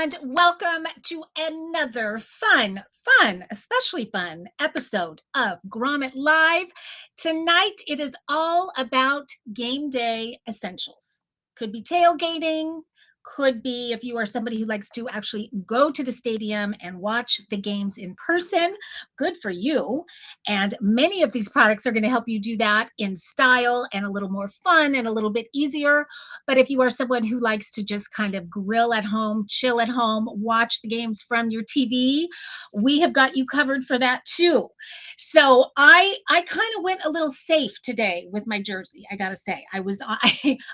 and welcome to another especially fun episode of Grommet Live. Tonight, it is all about game day essentials. Could be tailgating, could be if you are somebody who likes to actually go to the stadium and watch the games in person. Good for you. And many of these products are going to help you do that in style and a little more fun and a little bit easier. But if you are someone who likes to just kind of grill at home, chill at home, watch the games from your TV, we have got you covered for that too. So I kind of went a little safe today with my jersey. I got to say, I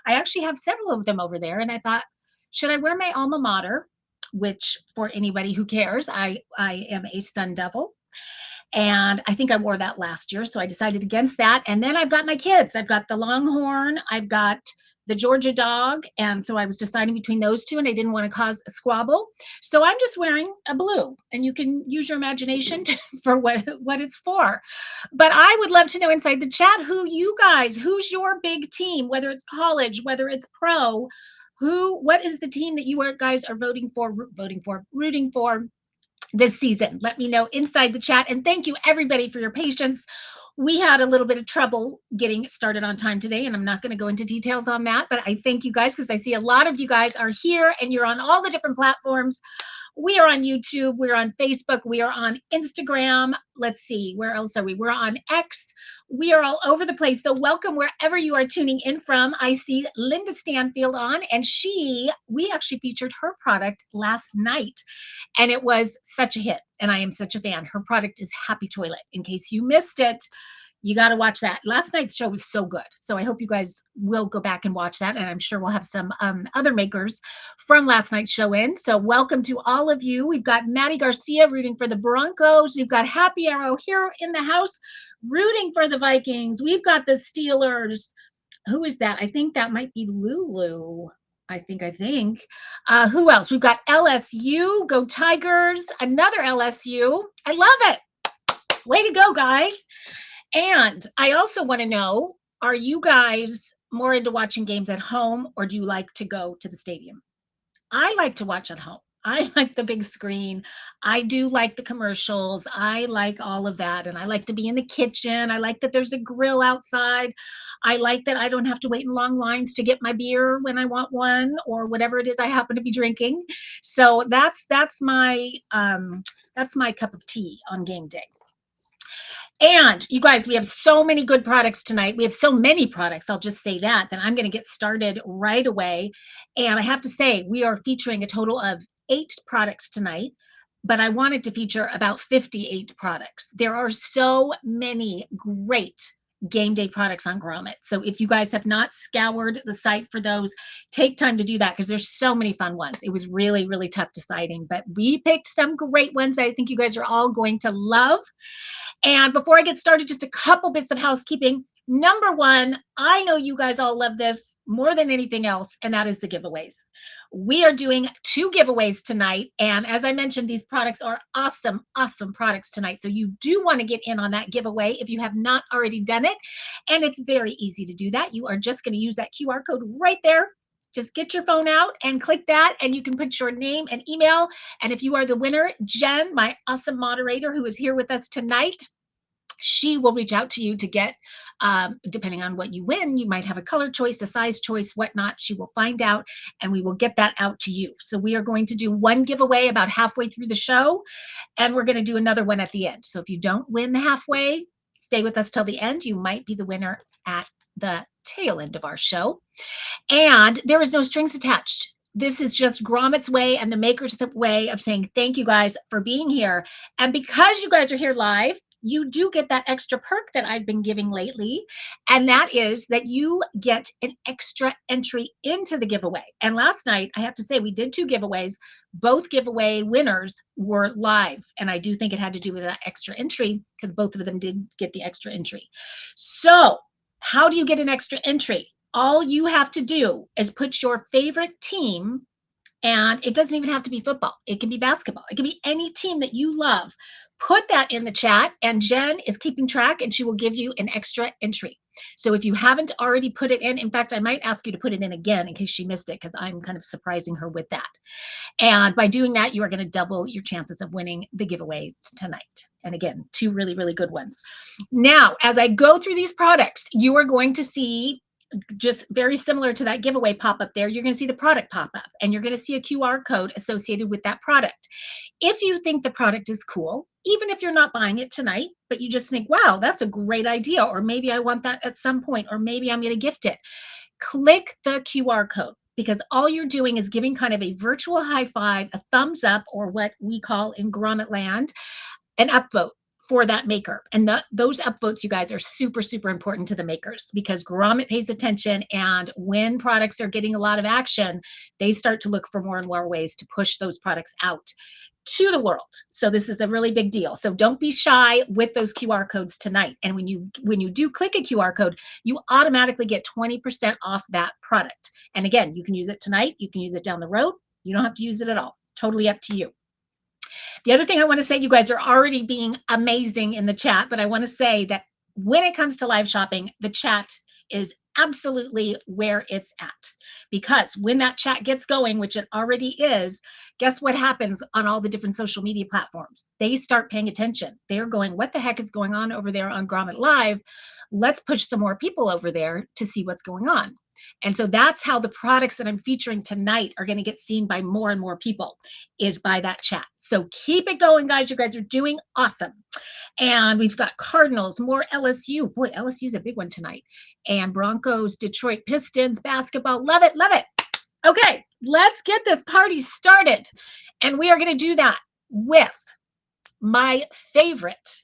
actually have several of them over there, and I thought, should I wear my alma mater? Which, for anybody who cares, I am a Sun Devil. And I think I wore that last year. So I decided against that. And then I've got my kids. I've got the Longhorn. I've got the Georgia dog. And so I was deciding between those two, and I didn't want to cause a squabble. So I'm just wearing a blue, and you can use your imagination for what it's for. But I would love to know inside the chat who's your big team, whether it's college, whether it's pro, what is the team that you guys are rooting for this season? Let me know inside the chat. And thank you everybody for your patience. We had a little bit of trouble getting started on time today, and I'm not going to go into details on that, but I thank you guys because I see a lot of you guys are here and you're on all the different platforms. We are on YouTube, we're on Facebook, we are on Instagram. Let's see, where else are we? We're on X. We are all over the place. So welcome wherever you are tuning in from. I see Linda Stanfield on, and we actually featured her product last night, and it was such a hit, and I am such a fan. Her product is Happy Toilet. In case you missed it, you got to watch that. Last night's show was so good. So I hope you guys will go back and watch that. And I'm sure we'll have some other makers from last night's show in. So welcome to all of you. We've got Maddie Garcia rooting for the Broncos. We've got Happy Arrow here in the house rooting for the Vikings. We've got the Steelers. Who is that? I think that might be Lulu. I think. Who else? We've got LSU. Go Tigers. Another LSU. I love it. Way to go, guys. And I also want to know, are you guys more into watching games at home, or do you like to go to the stadium? I like to watch at home. I like the big screen. I do like the commercials. I like all of that. And I like to be in the kitchen. I like that there's a grill outside. I like that I don't have to wait in long lines to get my beer when I want one, or whatever it is I happen to be drinking. So that's my cup of tea on game day. And you guys, we have so many good products tonight. We have so many products. I'll just say that I'm going to get started right away. And I have to say, we are featuring a total of 8 products tonight, but I wanted to feature about 58 products. There are so many great game day products on Grommet. So if you guys have not scoured the site for those, take time to do that because there's so many fun ones. It was really, really tough deciding, but we picked some great ones that I think you guys are all going to love. And before I get started, just a couple bits of housekeeping. Number one, I know you guys all love this more than anything else, and that is the giveaways. We are doing 2 giveaways tonight. And as I mentioned, these products are awesome, awesome products tonight. So you do want to get in on that giveaway if you have not already done it. And it's very easy to do that. You are just going to use that QR code right there. Just get your phone out and click that, and you can put your name and email. And if you are the winner, Jen, my awesome moderator who is here with us tonight, she will reach out to you to get, depending on what you win, you might have a color choice, a size choice, whatnot. She will find out, and we will get that out to you. So we are going to do one giveaway about halfway through the show, and we're going to do another one at the end. So if you don't win halfway, stay with us till the end. You might be the winner at the tail end of our show. And there is no strings attached. This is just Grommet's way and the maker's way of saying thank you guys for being here. And because you guys are here live, you do get that extra perk that I've been giving lately. And that is that you get an extra entry into the giveaway. And last night, I have to say, we did 2 giveaways. Both giveaway winners were live. And I do think it had to do with that extra entry because both of them did get the extra entry. So how do you get an extra entry? All you have to do is put your favorite team, and it doesn't even have to be football. It can be basketball. It can be any team that you love. Put that in the chat, and Jen is keeping track, and she will give you an extra entry. So if you haven't already put it in fact, I might ask you to put it in again in case she missed it, because I'm kind of surprising her with that. And by doing that, you are going to double your chances of winning the giveaways tonight. And again, 2 really, really good ones. Now, as I go through these products, you are going to see, just very similar to that giveaway pop up there, you're going to see the product pop up, and you're going to see a QR code associated with that product. If you think the product is cool, even if you're not buying it tonight, but you just think, wow, that's a great idea, or maybe I want that at some point, or maybe I'm going to gift it, click the QR code, because all you're doing is giving kind of a virtual high five, a thumbs up, or what we call in Grommet land, an upvote for that maker. And those upvotes, you guys, are super, super important to the makers, because Grommet pays attention, and when products are getting a lot of action, they start to look for more and more ways to push those products out to the world. So this is a really big deal. So don't be shy with those QR codes tonight. And when you do click a QR code, you automatically get 20% off that product. And again, you can use it tonight, you can use it down the road, you don't have to use it at all. Totally up to you. The other thing I want to say, you guys are already being amazing in the chat, but I want to say that when it comes to live shopping, the chat is absolutely where it's at, because when that chat gets going, which it already is, guess what happens on all the different social media platforms? They start paying attention. They're going, what the heck is going on over there on Grommet Live? Let's push some more people over there to see what's going on. And so that's how the products that I'm featuring tonight are going to get seen by more and more people, is by that chat. So keep it going, guys. You guys are doing awesome. And we've got Cardinals, more LSU. Boy, LSU's a big one tonight. And Broncos, Detroit Pistons, basketball. Love it, love it. Okay, let's get this party started. And we are going to do that with my favorite,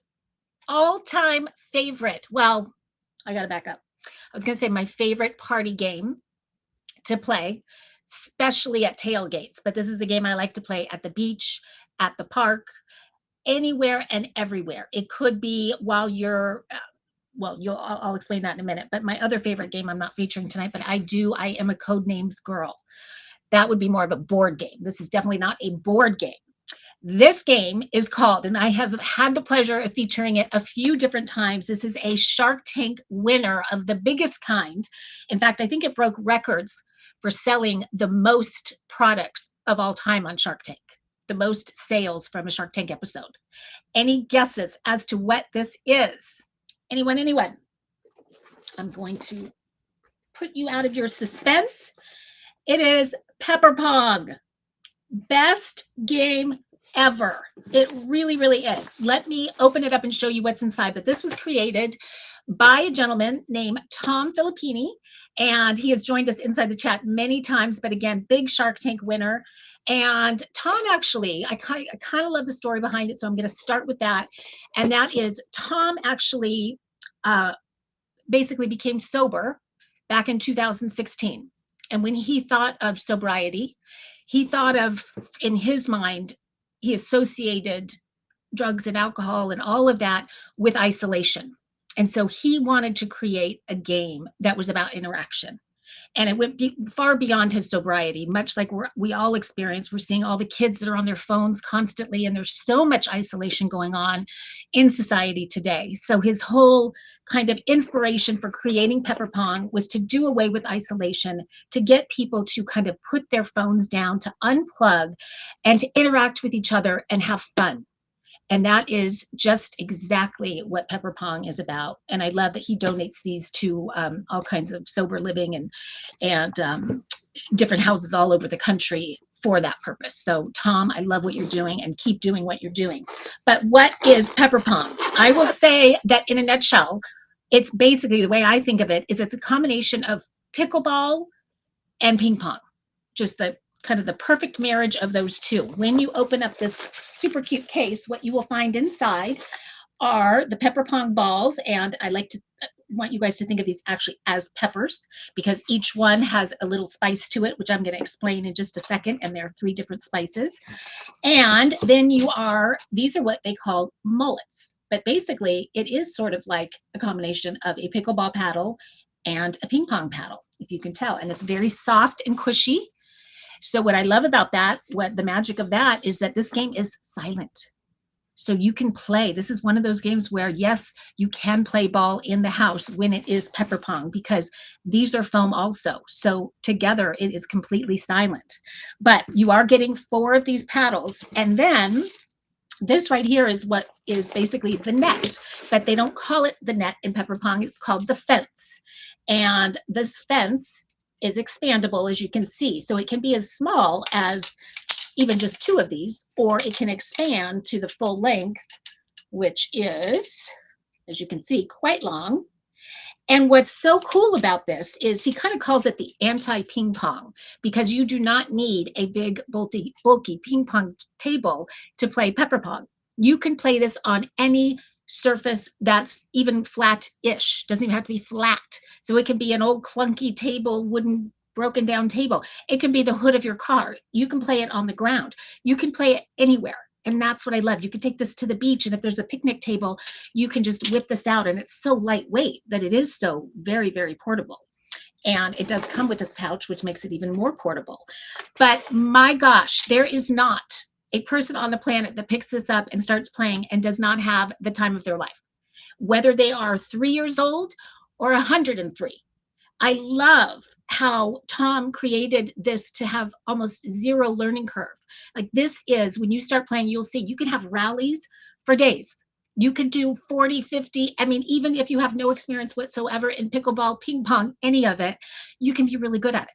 all-time favorite. Well, I got to back up. I was going to say my favorite party game to play, especially at tailgates. But this is a game I like to play at the beach, at the park, anywhere and everywhere. It could be while you're, well, I'll explain that in a minute. But my other favorite game I'm not featuring tonight, but I am a Codenames girl. That would be more of a board game. This is definitely not a board game. This game is called, and I have had the pleasure of featuring it a few different times. This is a Shark Tank winner of the biggest kind. In fact, I think it broke records for selling the most products of all time on Shark Tank, the most sales from a Shark Tank episode. Any guesses as to what this is? Anyone, anyone? I'm going to put you out of your suspense. It is Pepper Pong. Best game ever. It really, really is. Let me open it up and show you what's inside. But this was created by a gentleman named Tom Filippini, and he has joined us inside the chat many times. But again, big Shark Tank winner. And Tom actually, I kind of love the story behind it, so I'm going to start with that. And that is, Tom actually basically became sober back in 2016. And when he thought of sobriety, he thought of, in his mind, he associated drugs and alcohol and all of that with isolation. And so he wanted to create a game that was about interaction. And it went far beyond his sobriety, much like we all experience. We're seeing all the kids that are on their phones constantly, and there's so much isolation going on in society today. So his whole kind of inspiration for creating Pepper Pong was to do away with isolation, to get people to kind of put their phones down, to unplug, and to interact with each other and have fun. And that is just exactly what Pepper Pong is about. And I love that he donates these to all kinds of sober living and different houses all over the country for that purpose. So Tom, I love what you're doing, and keep doing what you're doing. But what is Pepper Pong? I will say that in a nutshell, it's basically, the way I think of it is, it's a combination of pickleball and ping pong. Just the kind of the perfect marriage of those two. When you open up this super cute case, what you will find inside are the Pepper Pong balls. And I want you guys to think of these actually as peppers, because each one has a little spice to it, which I'm going to explain in just a second. And there are 3 different spices. And then these are what they call mullets. But basically, it is sort of like a combination of a pickleball paddle and a ping pong paddle, if you can tell. And it's very soft and cushy. So what I love about that, what the magic of that is, that this game is silent. So you can play. This is one of those games where, yes, you can play ball in the house when it is pepper pong, because these are foam also. So together it is completely silent. But you are getting 4 of these paddles. And then this right here is what is basically the net, but they don't call it the net in pepper pong. It's called the fence. And this fence is expandable, as you can see. So it can be as small as even just 2 of these, or it can expand to the full length, which is, as you can see, quite long. And what's so cool about this is he kind of calls it the anti-ping pong, because you do not need a big, bulky ping pong table to play pepper pong. You can play this on any surface that's even flat-ish. Doesn't even have to be flat. So it can be an old clunky table, wooden broken down table. It can be the hood of your car. You can play it on the ground. You can play it anywhere. And that's what I love. You can take this to the beach, and if there's a picnic table, you can just whip this out, and it's so lightweight that it is so very, very portable. And it does come with this pouch, which makes it even more portable. But my gosh, there is not a person on the planet that picks this up and starts playing and does not have the time of their life, whether they are 3 years old or 103. I love how Tom created this to have almost 0 learning curve. Like, this is, when you start playing, you'll see you can have rallies for days. You could do 40, 50. I mean, even if you have no experience whatsoever in pickleball, ping pong, any of it, you can be really good at it.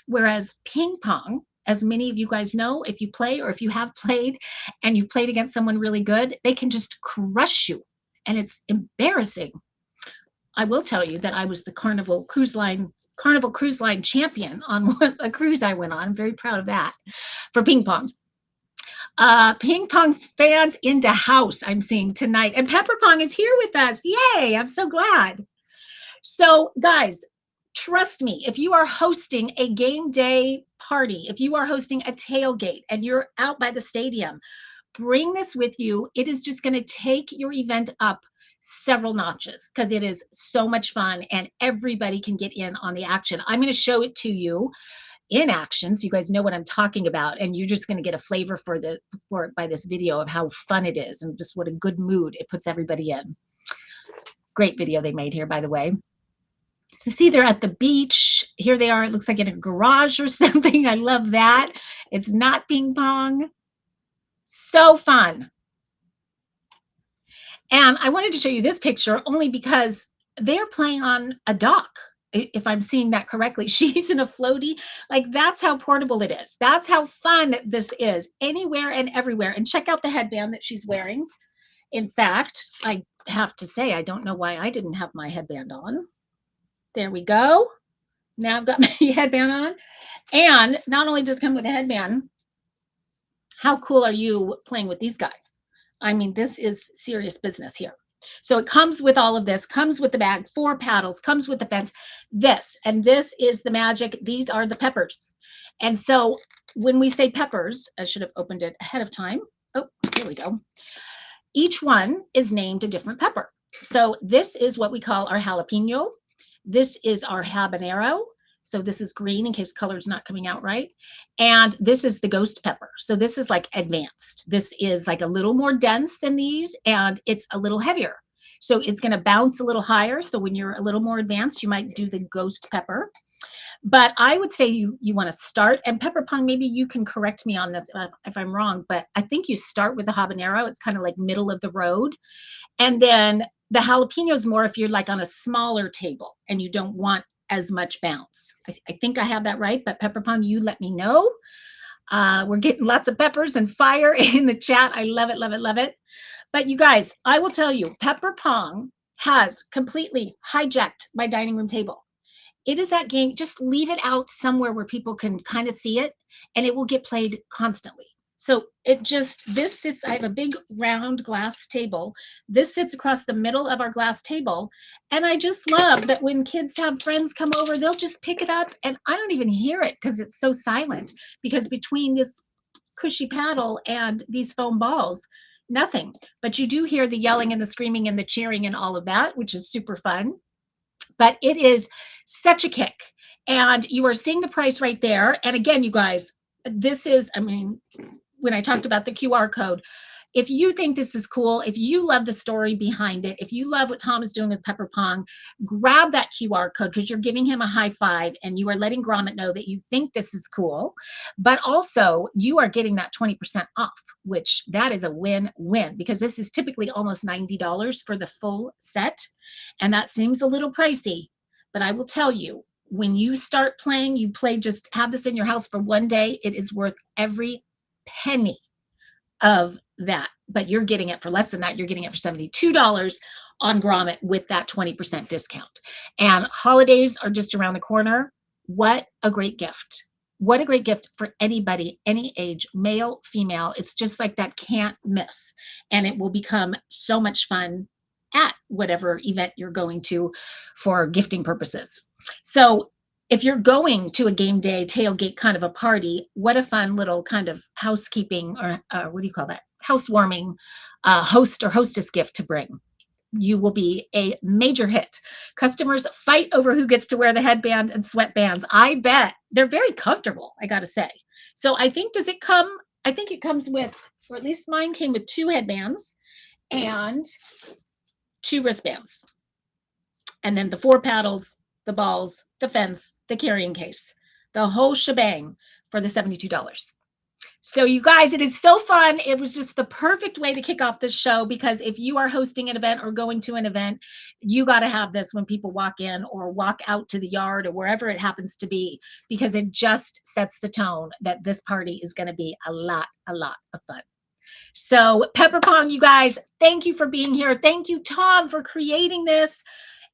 Whereas ping pong, as many of you guys know, if you play or if you have played and you've played against someone really good, they can just crush you. And it's embarrassing. I will tell you that I was the Carnival Cruise Line champion on a cruise I went on. I'm very proud of that for ping pong. Ping pong fans in the house I'm seeing tonight. And Pepper Pong is here with us. Yay, I'm so glad. So guys, trust me, if you are hosting a game day party, if you are hosting a tailgate and you're out by the stadium, bring this with you. It is just going to take your event up several notches, because it is so much fun and everybody can get in on the action. I'm going to show it to you in action so you guys know what I'm talking about, and you're just going to get a flavor for it by this video of how fun it is and just what a good mood it puts everybody in. Great video they made here, by the way. So see, they're at the beach. Here they are. It looks like in a garage or something. I love that. It's not ping pong. So fun. And I wanted to show you this picture only because they're playing on a dock, if I'm seeing that correctly. She's in a floaty. Like, that's how portable it is. That's how fun this is, anywhere and everywhere. And check out the headband that she's wearing. In fact, I have to say, I don't know why I didn't have my headband on. There we go. Now I've got my headband on. And not only does it come with a headband, how cool are you playing with these guys? I mean, this is serious business here. So it comes with all of this, comes with the bag, 4 paddles, comes with the fence, this is the magic. These are the peppers. And so when we say peppers, I should have opened it ahead of time. Oh, here we go. Each one is named a different pepper. So this is what we call our jalapeno. This is our habanero. So this is green in case color is not coming out right. And this is the ghost pepper. So this is like advanced. This is like a little more dense than these, and it's a little heavier. So it's going to bounce a little higher. So when you're a little more advanced, you might do the ghost pepper. But I would say you want to start, and Pepper Pong, maybe you can correct me on this if I'm wrong, but I think you start with the habanero. It's kind of like middle of the road. And then the jalapeno is more if you're like on a smaller table and you don't want as much bounce. I think I have that right, but Pepper Pong, you let me know. We're getting lots of peppers and fire in the chat. I love it, love it, love it. But you guys, I will tell you, Pepper Pong has completely hijacked my dining room table. It is that game, just leave it out somewhere where people can kind of see it, and it will get played constantly. So this sits, I have a big round glass table. This sits across the middle of our glass table. And I just love that when kids have friends come over, they'll just pick it up, and I don't even hear it because it's so silent, because between this cushy paddle and these foam balls, nothing. But you do hear the yelling and the screaming and the cheering and all of that, which is super fun. But it is such a kick. And you are seeing the price right there. And again, you guys, this is, I mean, when I talked about the QR code, if you think this is cool, if you love the story behind it, if you love what Tom is doing with Pepper Pong, grab that QR code because you're giving him a high five and you are letting Grommet know that you think this is cool. But also, you are getting that 20% off, which that is a win-win because this is typically almost $90 for the full set. And that seems a little pricey, but I will tell you, when you start playing, you play, just have this in your house for one day, it is worth every penny of that. But you're getting it for less than that. You're getting it for $72 on Grommet with that 20% discount. And holidays are just around the corner. What a great gift. What a great gift for anybody, any age, male, female. It's just like that can't miss. And it will become so much fun at whatever event you're going to for gifting purposes. So if you're going to a game day tailgate kind of a party, what a fun little kind of housekeeping or what do you call that? Housewarming host or hostess gift to bring. You will be a major hit. Customers fight over who gets to wear the headband and sweatbands. I bet they're very comfortable, I got to say. So I think, does it come? I think it comes with, or at least mine came with 2 headbands and 2 wristbands. And then the 4 paddles, the balls, the fence, the carrying case, the whole shebang for the $72. So you guys, it is so fun. It was just the perfect way to kick off this show because if you are hosting an event or going to an event, you got to have this when people walk in or walk out to the yard or wherever it happens to be, because it just sets the tone that this party is going to be a lot of fun. So Pepper Pong, you guys, thank you for being here. Thank you, Tom, for creating this.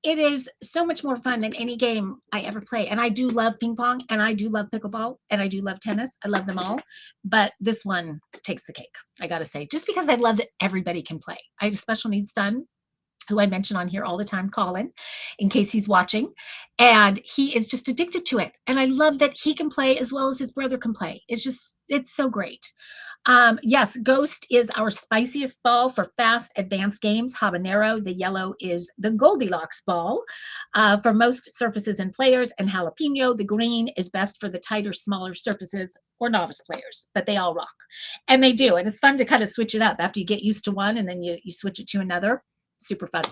It is so much more fun than any game I ever play. And I do love ping pong and I do love pickleball and I do love tennis. I love them all. But this one takes the cake, I got to say, just because I love that everybody can play. I have a special needs son who I mention on here all the time, Colin, in case he's watching. And he is just addicted to it. And I love that he can play as well as his brother can play. It's so great. Yes, Ghost is our spiciest ball for fast advanced games. Habanero, the yellow, is the Goldilocks ball for most surfaces and players. And Jalapeno, the green, is best for the tighter, smaller surfaces or novice players. But they all rock. And they do. And it's fun to kind of switch it up after you get used to one and then you switch it to another. Super fun.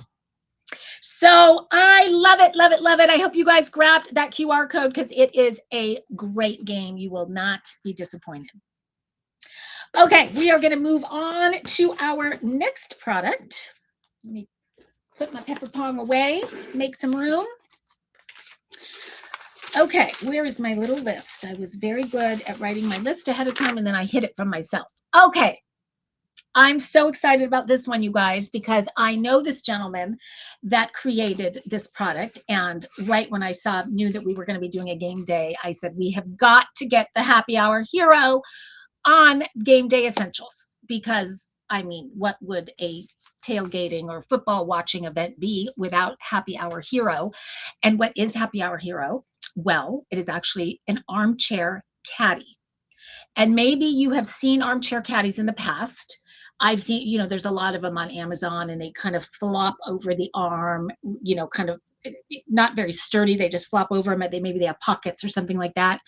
So I love it, love it, love it. I hope you guys grabbed that QR code because it is a great game. You will not be disappointed. Okay, we are going to move on to our next product. Let me put my Pepper Pong away, make some room. Okay, where is my little list? I was very good at writing my list ahead of time and then I hid it from myself. Okay, I'm so excited about this one, you guys, because I know this gentleman that created this product. And right when I knew that we were going to be doing a game day, I said, we have got to get the Happy Hour Hero on Game Day Essentials, because I mean, what would a tailgating or football watching event be without Happy Hour Hero? And what is Happy Hour Hero? Well, it is actually an armchair caddy. And maybe you have seen armchair caddies in the past. I've seen, there's a lot of them on Amazon and they kind of flop over the arm, kind of not very sturdy. They just flop over them. Maybe they have pockets or something like that.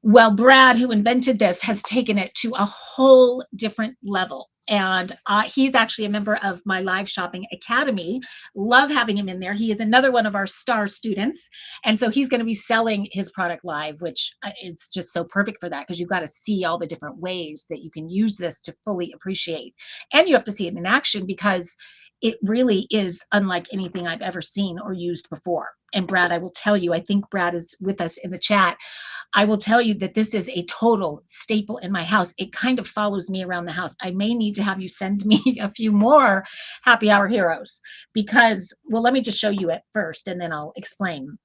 Well, Brad, who invented this, has taken it to a whole different level. And he's actually a member of my Live Shopping Academy. Love having him in there. He is another one of our star students. And so he's going to be selling his product live, which it's just so perfect for that because you've got to see all the different ways that you can use this to fully appreciate. And you have to see it in action because it really is unlike anything I've ever seen or used before. And Brad, I will tell you, I think Brad is with us in the chat. I will tell you that this is a total staple in my house. It kind of follows me around the house. I may need to have you send me a few more Happy Hour Heroes because, well, let me just show you it first and then I'll explain.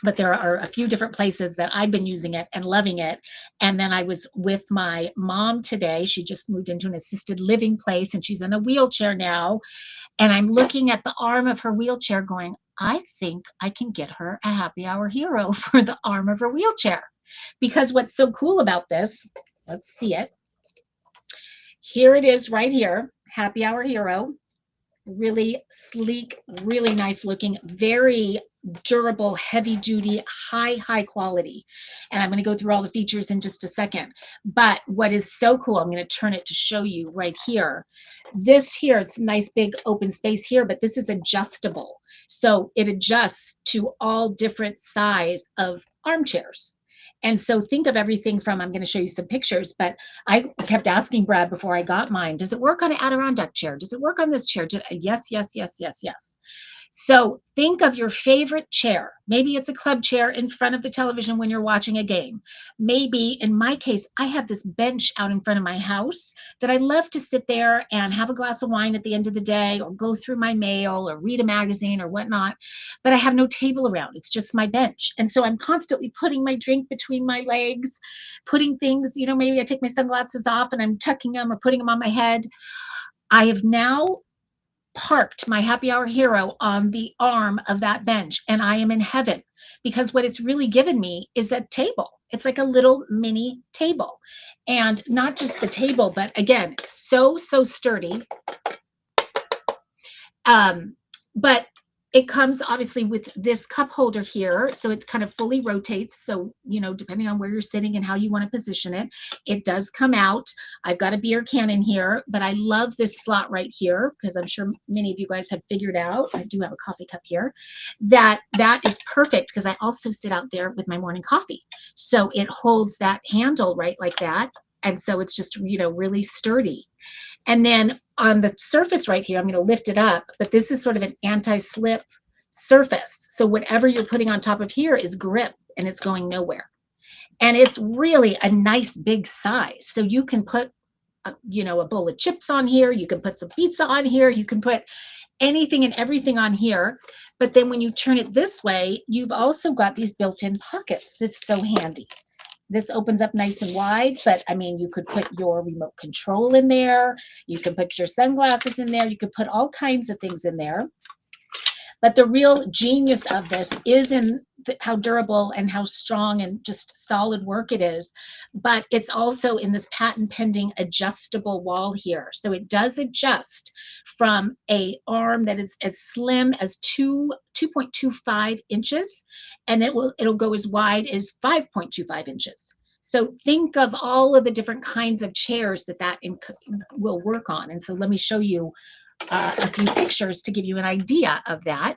But there are a few different places that I've been using it and loving it. And then I was with my mom today. She just moved into an assisted living place and she's in a wheelchair now. And I'm looking at the arm of her wheelchair going, I think I can get her a Happy Hour Hero for the arm of her wheelchair. Because what's so cool about this, let's see it. Here it is right here, Happy Hour Hero. Really sleek, really nice looking, very durable, heavy duty, high quality. And I'm going to go through all the features in just a second. But what is so cool, I'm going to turn it to show you right here. This here, it's a nice big open space here, but this is adjustable. So it adjusts to all different size of armchairs. And so think of everything from, I'm going to show you some pictures, but I kept asking Brad before I got mine, does it work on an Adirondack chair? Does it work on this chair? Yes, yes, yes, yes, yes. So think of your favorite chair. Maybe it's a club chair in front of the television when you're watching a game. Maybe, in my case, I have this bench out in front of my house that I love to sit there and have a glass of wine at the end of the day, or go through my mail or read a magazine or whatnot. But I have no table around. It's just my bench. And so I'm constantly putting my drink between my legs, putting things, maybe I take my sunglasses off and I'm tucking them or putting them on my head. I have now parked my happy hour hero on the arm of that bench, and I am in heaven, because what it's really given me is a table. It's like a little mini table, and not just the table, but again, so sturdy. But it comes obviously with this cup holder here, so it kind of fully rotates. So, depending on where you're sitting and how you want to position it, it does come out. I've got a beer can in here, but I love this slot right here, because I'm sure many of you guys have figured out, I do have a coffee cup here, that is perfect, because I also sit out there with my morning coffee. So it holds that handle right like that. And so it's just, really sturdy. And then on the surface right here, I'm going to lift it up, but this is sort of an anti-slip surface. So whatever you're putting on top of here is grip, and it's going nowhere. And it's really a nice big size. So you can put, a bowl of chips on here. You can put some pizza on here. You can put anything and everything on here. But then when you turn it this way, you've also got these built-in pockets. That's so handy. This opens up nice and wide, but I mean, you could put your remote control in there. You can put your sunglasses in there. You could put all kinds of things in there. But the real genius of this is in how durable and how strong and just solid work it is. But it's also in this patent pending adjustable wall here. So it does adjust from a arm that is as slim as 2.25 inches, and it'll go as wide as 5.25 inches. So think of all of the different kinds of chairs that will work on. And so let me show you a few pictures to give you an idea of that.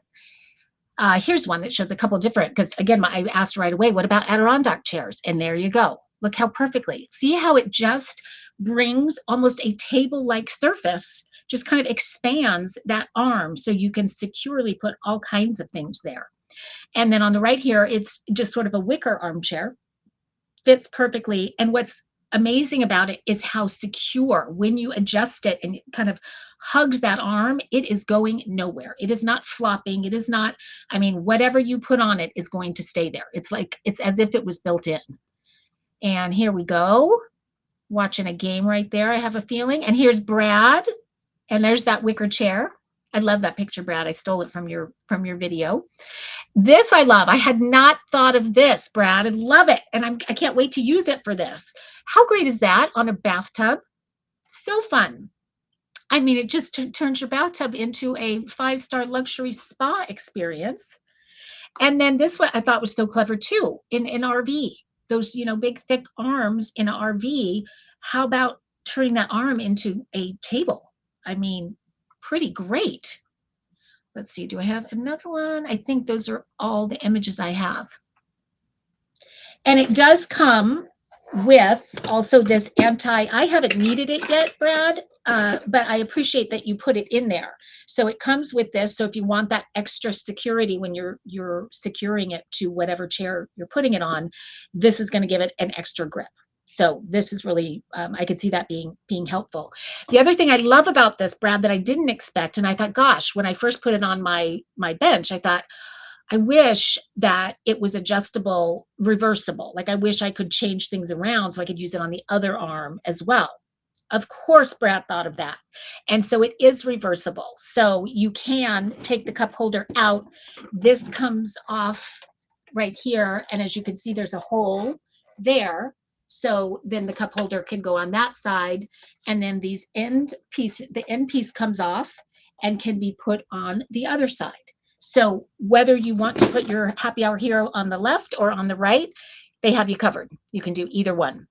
Here's one that shows a couple different, because again, I asked right away, what about Adirondack chairs? And there you go. Look how perfectly. See how it just brings almost a table-like surface, just kind of expands that arm so you can securely put all kinds of things there. And then on the right here, it's just sort of a wicker armchair. Fits perfectly. And what's amazing about it is how secure, when you adjust it and it kind of hugs that arm, it is going nowhere. It is not flopping. It is not, whatever you put on it is going to stay there. It's as if it was built in. And here we go, watching a game right there, I have a feeling. And here's Brad, and there's that wicker chair. I love that picture, Brad. I stole it from your video. This I love. I had not thought of this, Brad. I love it. And I can't wait to use it for this. How great is that on a bathtub? So fun. It just turns your bathtub into a 5-star luxury spa experience. And then this one I thought was so clever too, in an RV. Those, big thick arms in an RV. How about turning that arm into a table? Pretty great. Let's see, do I have another one? I think those are all the images I have. And it does come with also this I haven't needed it yet, Brad, but I appreciate that you put it in there. So it comes with this. So if you want that extra security when you're securing it to whatever chair you're putting it on, this is going to give it an extra grip. So this is really, I could see that being helpful. The other thing I love about this, Brad, that I didn't expect, and I thought, gosh, when I first put it on my bench, I thought, I wish that it was adjustable, reversible. Like I wish I could change things around so I could use it on the other arm as well. Of course, Brad thought of that. And so it is reversible. So you can take the cup holder out. This comes off right here. And as you can see, there's a hole there. So then the cup holder can go on that side. And then the end piece comes off and can be put on the other side. So whether you want to put your happy hour hero on the left or on the right, they have you covered. You can do either one.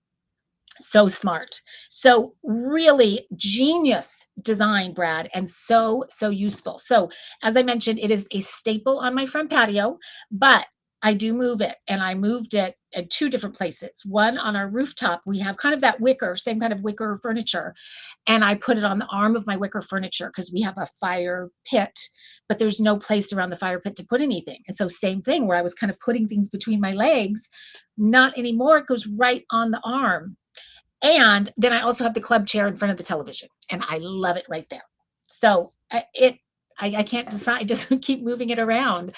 So smart. So really genius design, Brad, and so useful. So as I mentioned, it is a staple on my front patio, but I do move it, and I moved it at two different places. One on our rooftop, we have kind of that wicker, same kind of wicker furniture, and I put it on the arm of my wicker furniture because we have a fire pit, but there's no place around the fire pit to put anything. And so same thing where I was kind of putting things between my legs, not anymore. It goes right on the arm. And then I also have the club chair in front of the television, and I love it right there. So I can't decide, just keep moving it around.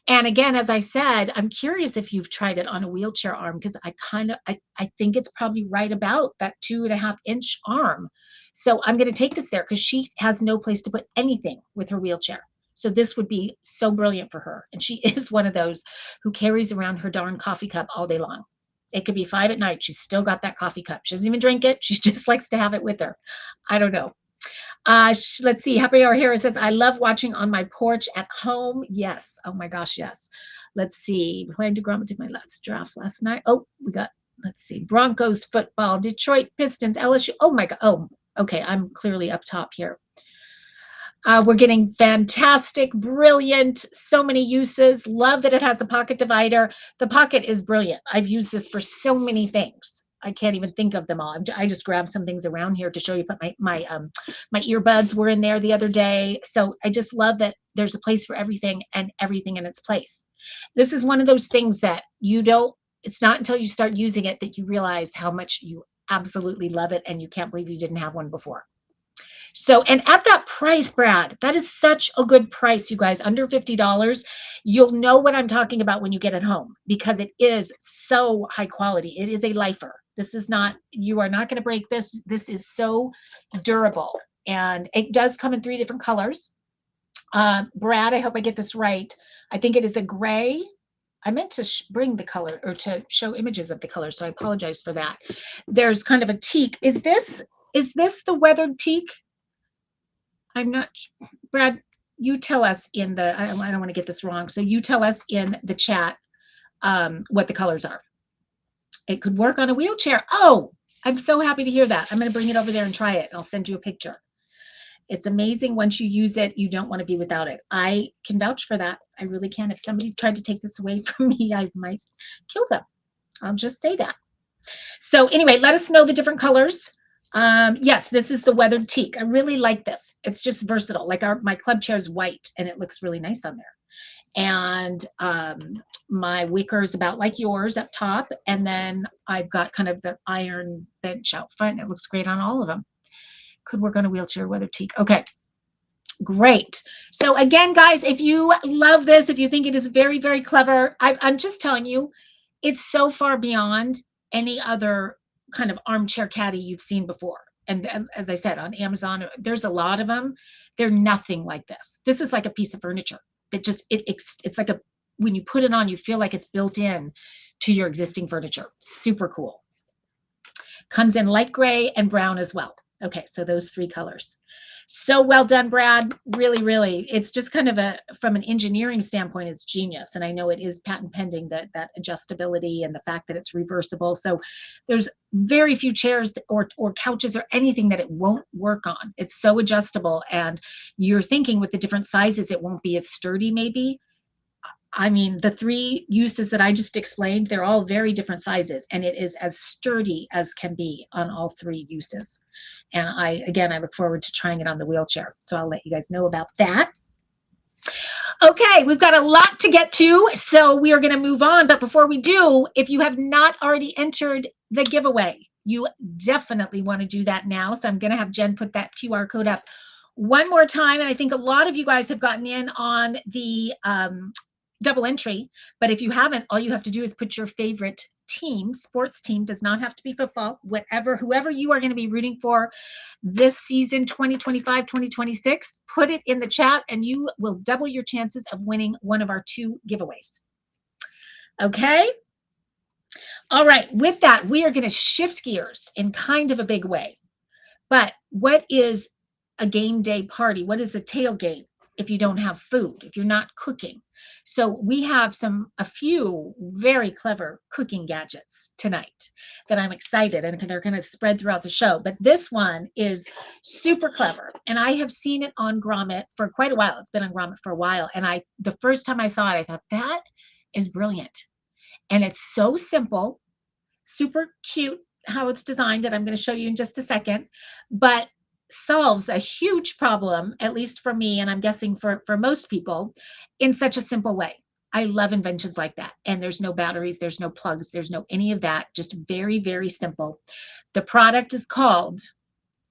And again, as I said, I'm curious if you've tried it on a wheelchair arm, because I think it's probably right about that 2.5-inch arm. So I'm going to take this there because she has no place to put anything with her wheelchair. So this would be so brilliant for her. And she is one of those who carries around her darn coffee cup all day long. It could be 5 at night. She's still got that coffee cup. She doesn't even drink it. She just likes to have it with her. I don't know. Let's see. Happy Hour Hero says, I love watching on my porch at home. Yes. Oh my gosh, yes. Let's see. Playing to Grommet did my last draft last night. Oh, we got, let's see. Broncos football, Detroit Pistons, LSU. Oh my God. Oh, okay. I'm clearly up top here. We're getting fantastic, brilliant, so many uses. Love that it has the pocket divider. The pocket is brilliant. I've used this for so many things. I can't even think of them all. I just grabbed some things around here to show you, but my earbuds were in there the other day. So I just love that there's a place for everything and everything in its place. This is one of those things that it's not until you start using it that you realize how much you absolutely love it, and you can't believe you didn't have one before. So, and at that price, Brad, that is such a good price, you guys, under $50. You'll know what I'm talking about when you get it home, because it is so high quality. It is a lifer. This is not, you are not going to break this. This is so durable. And it does come in 3 different colors. Brad, I hope I get this right. I think it is a gray. I meant to bring the color, or to show images of the color, so I apologize for that. There's kind of a teak. Is this the weathered teak? I'm not, Brad, you tell us in the, I don't want to get this wrong. So you tell us in the chat what the colors are. It could work on a wheelchair. Oh, I'm so happy to hear that. I'm going to bring it over there and try it. I'll send you a picture. It's amazing. Once you use it, you don't want to be without it. I can vouch for that. I really can. If somebody tried to take this away from me, I might kill them. I'll just say that. So anyway, let us know the different colors. Yes, this is the weathered teak. I really like this. It's just versatile. Like my club chair is white, and it looks really nice on there. And my wicker is about like yours up top. And then I've got kind of the iron bench out front. It looks great on all of them. Could work on a wheelchair, weathered teak. Okay, great. So again, guys, if you love this, if you think it is very, very clever, I'm just telling you, it's so far beyond any other kind of armchair caddy you've seen before. And as I said, on Amazon, there's a lot of them. They're nothing like this. This is like a piece of furniture that just, it's like when you put it on, you feel like it's built in to your existing furniture. Super cool. Comes in light gray and brown as well. Okay, so those 3 colors. So well done, Brad. Really, really. It's just kind of from an engineering standpoint, it's genius. And I know it is patent pending, that adjustability and the fact that it's reversible. So there's very few chairs or couches or anything that it won't work on. It's so adjustable. And you're thinking with the different sizes, it won't be as sturdy maybe. I mean, the 3 uses that I just explained, they're all very different sizes, and it is as sturdy as can be on all 3 uses. And I look forward to trying it on the wheelchair. So I'll let you guys know about that. Okay, we've got a lot to get to, so we are going to move on. But before we do, if you have not already entered the giveaway, you definitely want to do that now. So I'm going to have Jen put that QR code up one more time. And I think a lot of you guys have gotten in on the double entry, but if you haven't, all you have to do is put your favorite team. Sports team does not have to be football, whoever you are going to be rooting for this season, 2025-2026, put it in the chat and you will double your chances of winning one of our 2 giveaways. Okay, all right, with that, we are going to shift gears in kind of a big way. But what is a game day party? What is a tailgate? if you don't have food, if you're not cooking. So we have a few very clever cooking gadgets tonight that I'm excited, and they're going to spread throughout the show. But this one is super clever, and I have seen it on Grommet for quite a while. It's been on Grommet for a while, and the first time I saw it, I thought that is brilliant, and it's so simple, super cute how it's designed, and I'm going to show you in just a second, but solves a huge problem, at least for me, and I'm guessing for most people, in such a simple way. I love inventions like that. And there's no batteries, there's no plugs, there's no any of that, just very, very simple. The product is called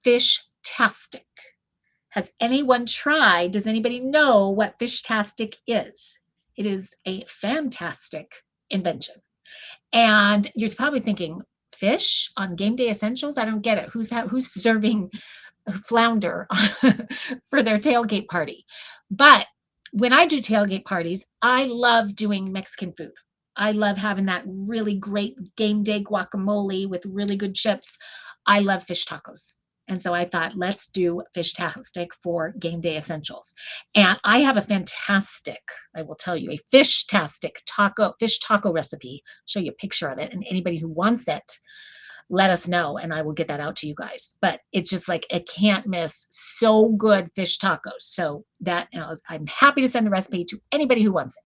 Fish-tastic. Has anyone tried? Does anybody know what Fish-tastic is? It is a fantastic invention. And you're probably thinking, fish on game day essentials? I don't get it. Who's serving flounder for their tailgate party? But when I do tailgate parties, I love doing Mexican food. I love having that really great game day guacamole with really good chips. I love fish tacos. And so I thought, let's do Fish-tastic for game day essentials. And I have a fantastic, I will tell you, a Fish-tastic fish taco recipe. Show you a picture of it. And anybody who wants it, let us know and I will get that out to you guys. But it's just like a can't miss, so good fish tacos. So that, I'm happy to send the recipe to anybody who wants it.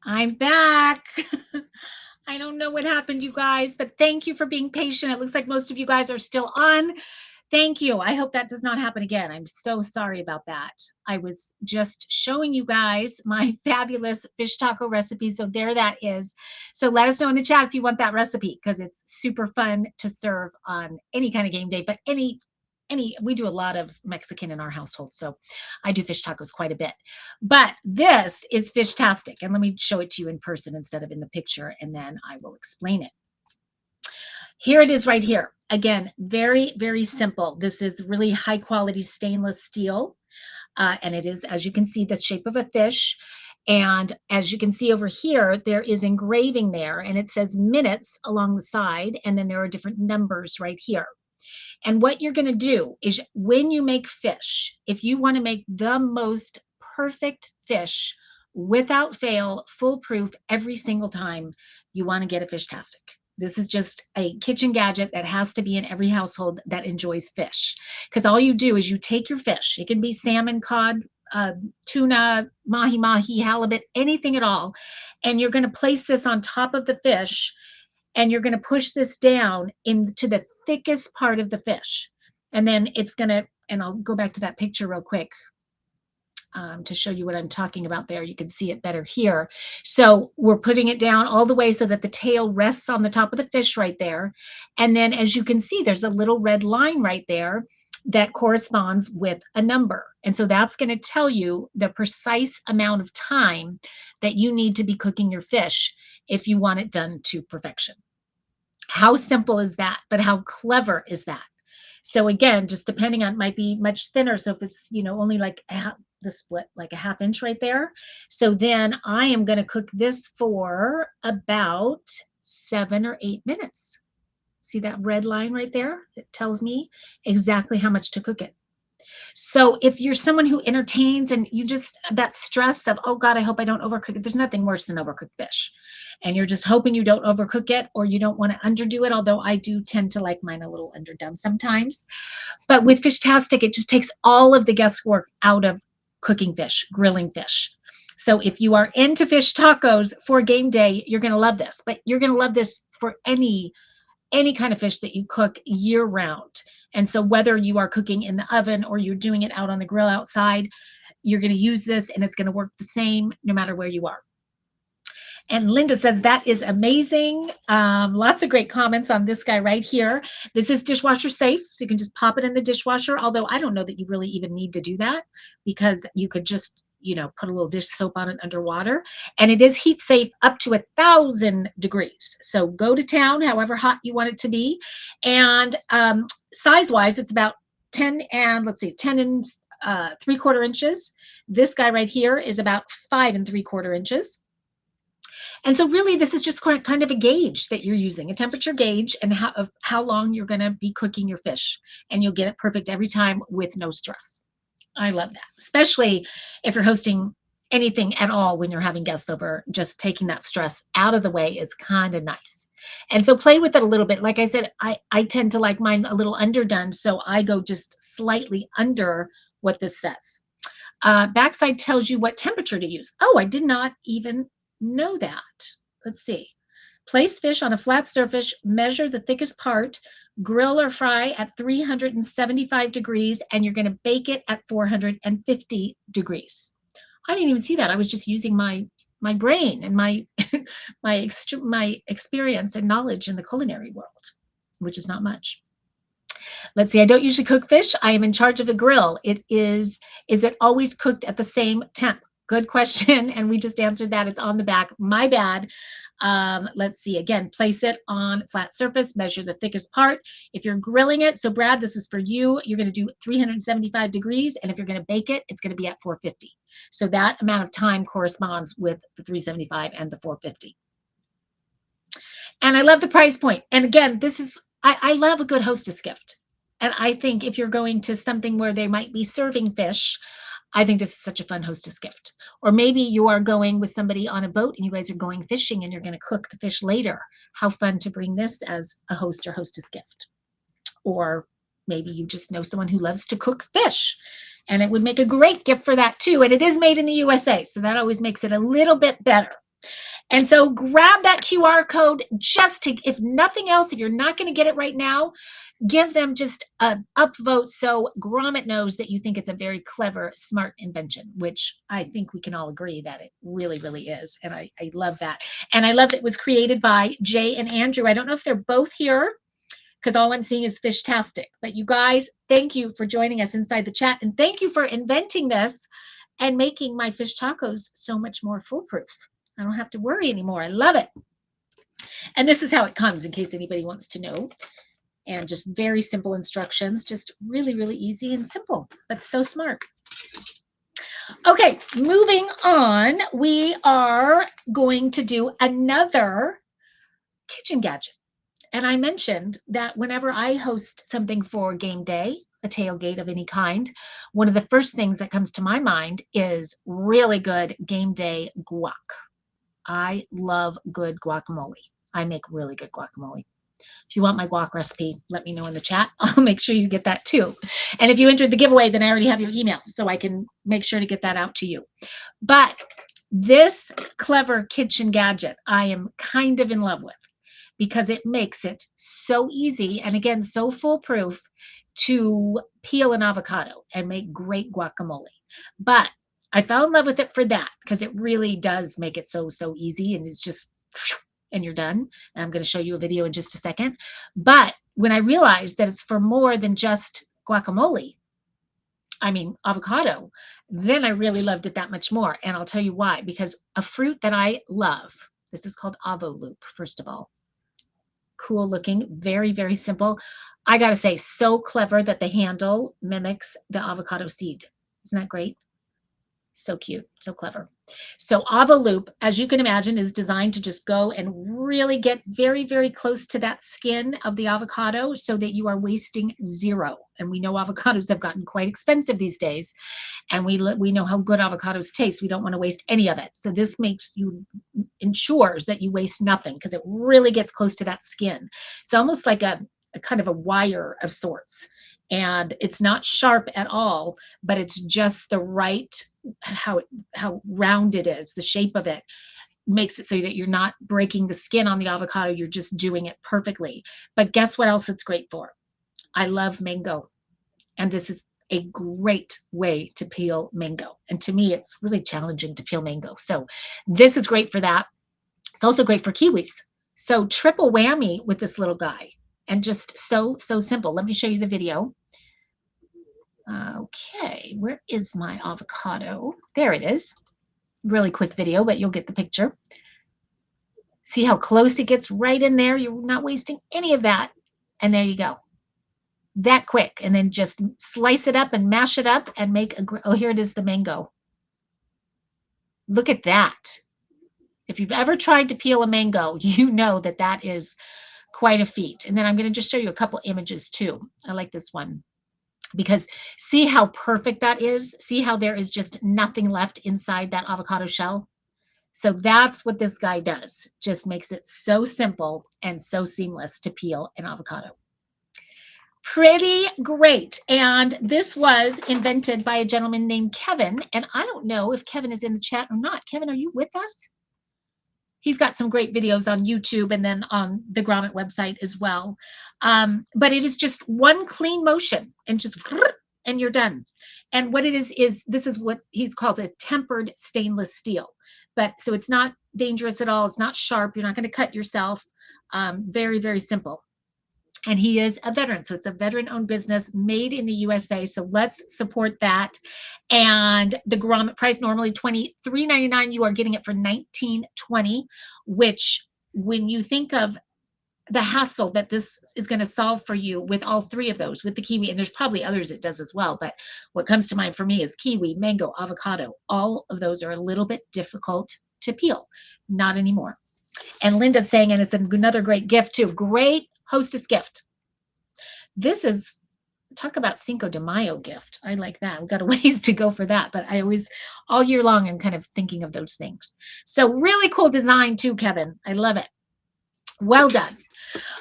I'm back. I don't know what happened, you guys, but thank you for being patient. It looks like most of you guys are still on. Thank you. I hope that does not happen again. I'm so sorry about that. I was just showing you guys my fabulous fish taco recipe. So there that is. So let us know in the chat if you want that recipe, because it's super fun to serve on any kind of game day, but we do a lot of Mexican in our household. So I do fish tacos quite a bit. But this is Fish-tastic. And let me show it to you in person instead of in the picture, and then I will explain it. Here it is right here. Again, very, very simple. This is really high quality stainless steel. And it is, as you can see, the shape of a fish. And as you can see over here, there is engraving there, and it says minutes along the side. And then there are different numbers right here. And what you're going to do is when you make fish, if you want to make the most perfect fish without fail, foolproof every single time, you want to get a Fish-tastic. This is just a kitchen gadget that has to be in every household that enjoys fish. Because all you do is you take your fish. It can be salmon, cod, tuna, mahi-mahi, halibut, anything at all. And you're going to place this on top of the fish, and you're going to push this down into the thickest part of the fish. And then it's going to, and I'll go back to that picture real quick to show you what I'm talking about there. You can see it better here. So we're putting it down all the way so that the tail rests on the top of the fish right there. And then as you can see, there's a little red line right there that corresponds with a number. And so that's going to tell you the precise amount of time that you need to be cooking your fish if you want it done to perfection. How simple is that? But how clever is that? So again, just depending on, it might be much thinner. So if it's, only like the split, like a half inch right there. So then I am going to cook this for about 7 or 8 minutes. See that red line right there? It tells me exactly how much to cook it. So if you're someone who entertains and you just, that stress of, oh God, I hope I don't overcook it. There's nothing worse than overcooked fish. And you're just hoping you don't overcook it, or you don't want to underdo it. Although I do tend to like mine a little underdone sometimes. But with Fish-tastic, it just takes all of the guesswork out of cooking fish, grilling fish. So if you are into fish tacos for game day, you're going to love this. But you're going to love this for any kind of fish that you cook year round. And so whether you are cooking in the oven or you're doing it out on the grill outside, you're going to use this, and it's going to work the same no matter where you are. And Linda says, that is amazing. Lots of great comments on this guy right here. This is dishwasher safe, so you can just pop it in the dishwasher. Although I don't know that you really even need to do that, because you could just, put a little dish soap on it underwater. And it is heat safe up to 1,000 degrees. So go to town, however hot you want it to be. And size wise, it's about 10 and 10 and 3/4 inches. This guy right here is about 5 and 3/4 inches. And so really, this is just kind of a gauge that you're using, a temperature gauge, and how long you're going to be cooking your fish. And you'll get it perfect every time with no stress. I love that, especially if you're hosting anything at all when you're having guests over. Just taking that stress out of the way is kind of nice. And so play with it a little bit. Like I said, I tend to like mine a little underdone, so I go just slightly under what this says. Backside tells you what temperature to use. Oh, I did not even know that. Let's see. Place fish on a flat surface, measure the thickest part, grill or fry at 375 degrees, and you're going to bake it at 450 degrees. I didn't even see that. I was just using my brain and my my experience and knowledge in the culinary world, which is not much. Let's see. I don't usually cook fish. I am in charge of the grill. Is it always cooked at the same temp? Good question. And we just answered that. It's on the back. My bad. Let's see. Again, place it on flat surface, measure the thickest part. If you're grilling it, so Brad, this is for you. You're going to do 375 degrees. And if you're going to bake it, it's going to be at 450. So that amount of time corresponds with the 375 and the 450. And I love the price point. And again, I love a good hostess gift. And I think if you're going to something where they might be serving fish, I think this is such a fun hostess gift. Or maybe you are going with somebody on a boat and you guys are going fishing and you're going to cook the fish later. How fun to bring this as a host or hostess gift. Or maybe you just know someone who loves to cook fish, and it would make a great gift for that too. And it is made in the USA, so that always makes it a little bit better. And so grab that QR code just to, if nothing else, if you're not going to get it right now, give them just a upvote so Grommet knows that you think it's a very clever, smart invention, which I think we can all agree that it really, really is. And I love that. And I love that it was created by Jay and Andrew. I don't know if they're both here because all I'm seeing is Fishtastic. But you guys, thank you for joining us inside the chat. And thank you for inventing this and making my fish tacos so much more foolproof. I don't have to worry anymore. I love it. And this is how it comes in case anybody wants to know. And just very simple instructions, just really, really easy and simple, but so smart. Okay, moving on, we are going to do another kitchen gadget. And I mentioned that whenever I host something for game day, a tailgate of any kind, one of the first things that comes to my mind is really good game day guac. I love good guacamole. I make really good guacamole. If you want my guac recipe, let me know in the chat. I'll make sure you get that too. And if you entered the giveaway, then I already have your email, so I can make sure to get that out to you. But this clever kitchen gadget, I am kind of in love with because it makes it so easy and again, so foolproof to peel an avocado and make great guacamole. But I fell in love with it for that because it really does make it so easy, and it's just, and you're done. And I'm going to show you a video in just a second. But when I realized that it's for more than just guacamole, I mean avocado, then I really loved it that much more. And I'll tell you why, because a fruit that I love, this is called Avo Loop, first of all. Cool looking, very, very simple. I got to say, so clever that the handle mimics the avocado seed. Isn't that great? So cute, so clever. So Avo Loop, as you can imagine, is designed to just go and really get very, very close to that skin of the avocado so that you are wasting zero. And we know avocados have gotten quite expensive these days. And we know how good avocados taste. We don't want to waste any of it. So this ensures that you waste nothing because it really gets close to that skin. It's almost like a kind of a wire of sorts. And it's not sharp at all, but it's just the right, how round it is, the shape of it makes it so that you're not breaking the skin on the avocado. You're just doing it perfectly. But guess what else it's great for? I love mango. And this is a great way to peel mango. And to me, it's really challenging to peel mango. So this is great for that. It's also great for kiwis. So triple whammy with this little guy. And just so simple. Let me show you the video. Okay, where is my avocado? There it is. Really quick video, but you'll get the picture. See how close it gets right in there? You're not wasting any of that. And there you go. That quick. And then just slice it up and mash it up and make a, oh, here it is, the mango. Look at that. If you've ever tried to peel a mango, you know that that is quite a feat. And then I'm going to just show you a couple images too. I like this one because see how perfect that is? See how there is just nothing left inside that avocado shell? So that's what this guy does. Just makes it so simple and so seamless to peel an avocado. Pretty great. And this was invented by a gentleman named Kevin. And I don't know if Kevin is in the chat or not. Kevin, are you with us? He's got some great videos on YouTube and then on the Grommet website as well. But it is just one clean motion and just, and you're done. And what it is this is what he calls a tempered stainless steel. But so it's not dangerous at all. It's not sharp. You're not going to cut yourself. Very, very simple. And he is a veteran. So it's a veteran-owned business made in the USA. So let's support that. And the Grommet price, normally $23.99. You are getting it for $19.20, which when you think of the hassle that this is going to solve for you with all three of those, with the kiwi, and there's probably others it does as well, but what comes to mind for me is kiwi, mango, avocado. All of those are a little bit difficult to peel. Not anymore. And Linda's saying, and it's another great gift too. Great hostess gift. This is, talk about Cinco de Mayo gift. I like that. We've got a ways to go for that, but I always, all year long, I'm kind of thinking of those things. So really cool design too, Kevin. I love it. Well done.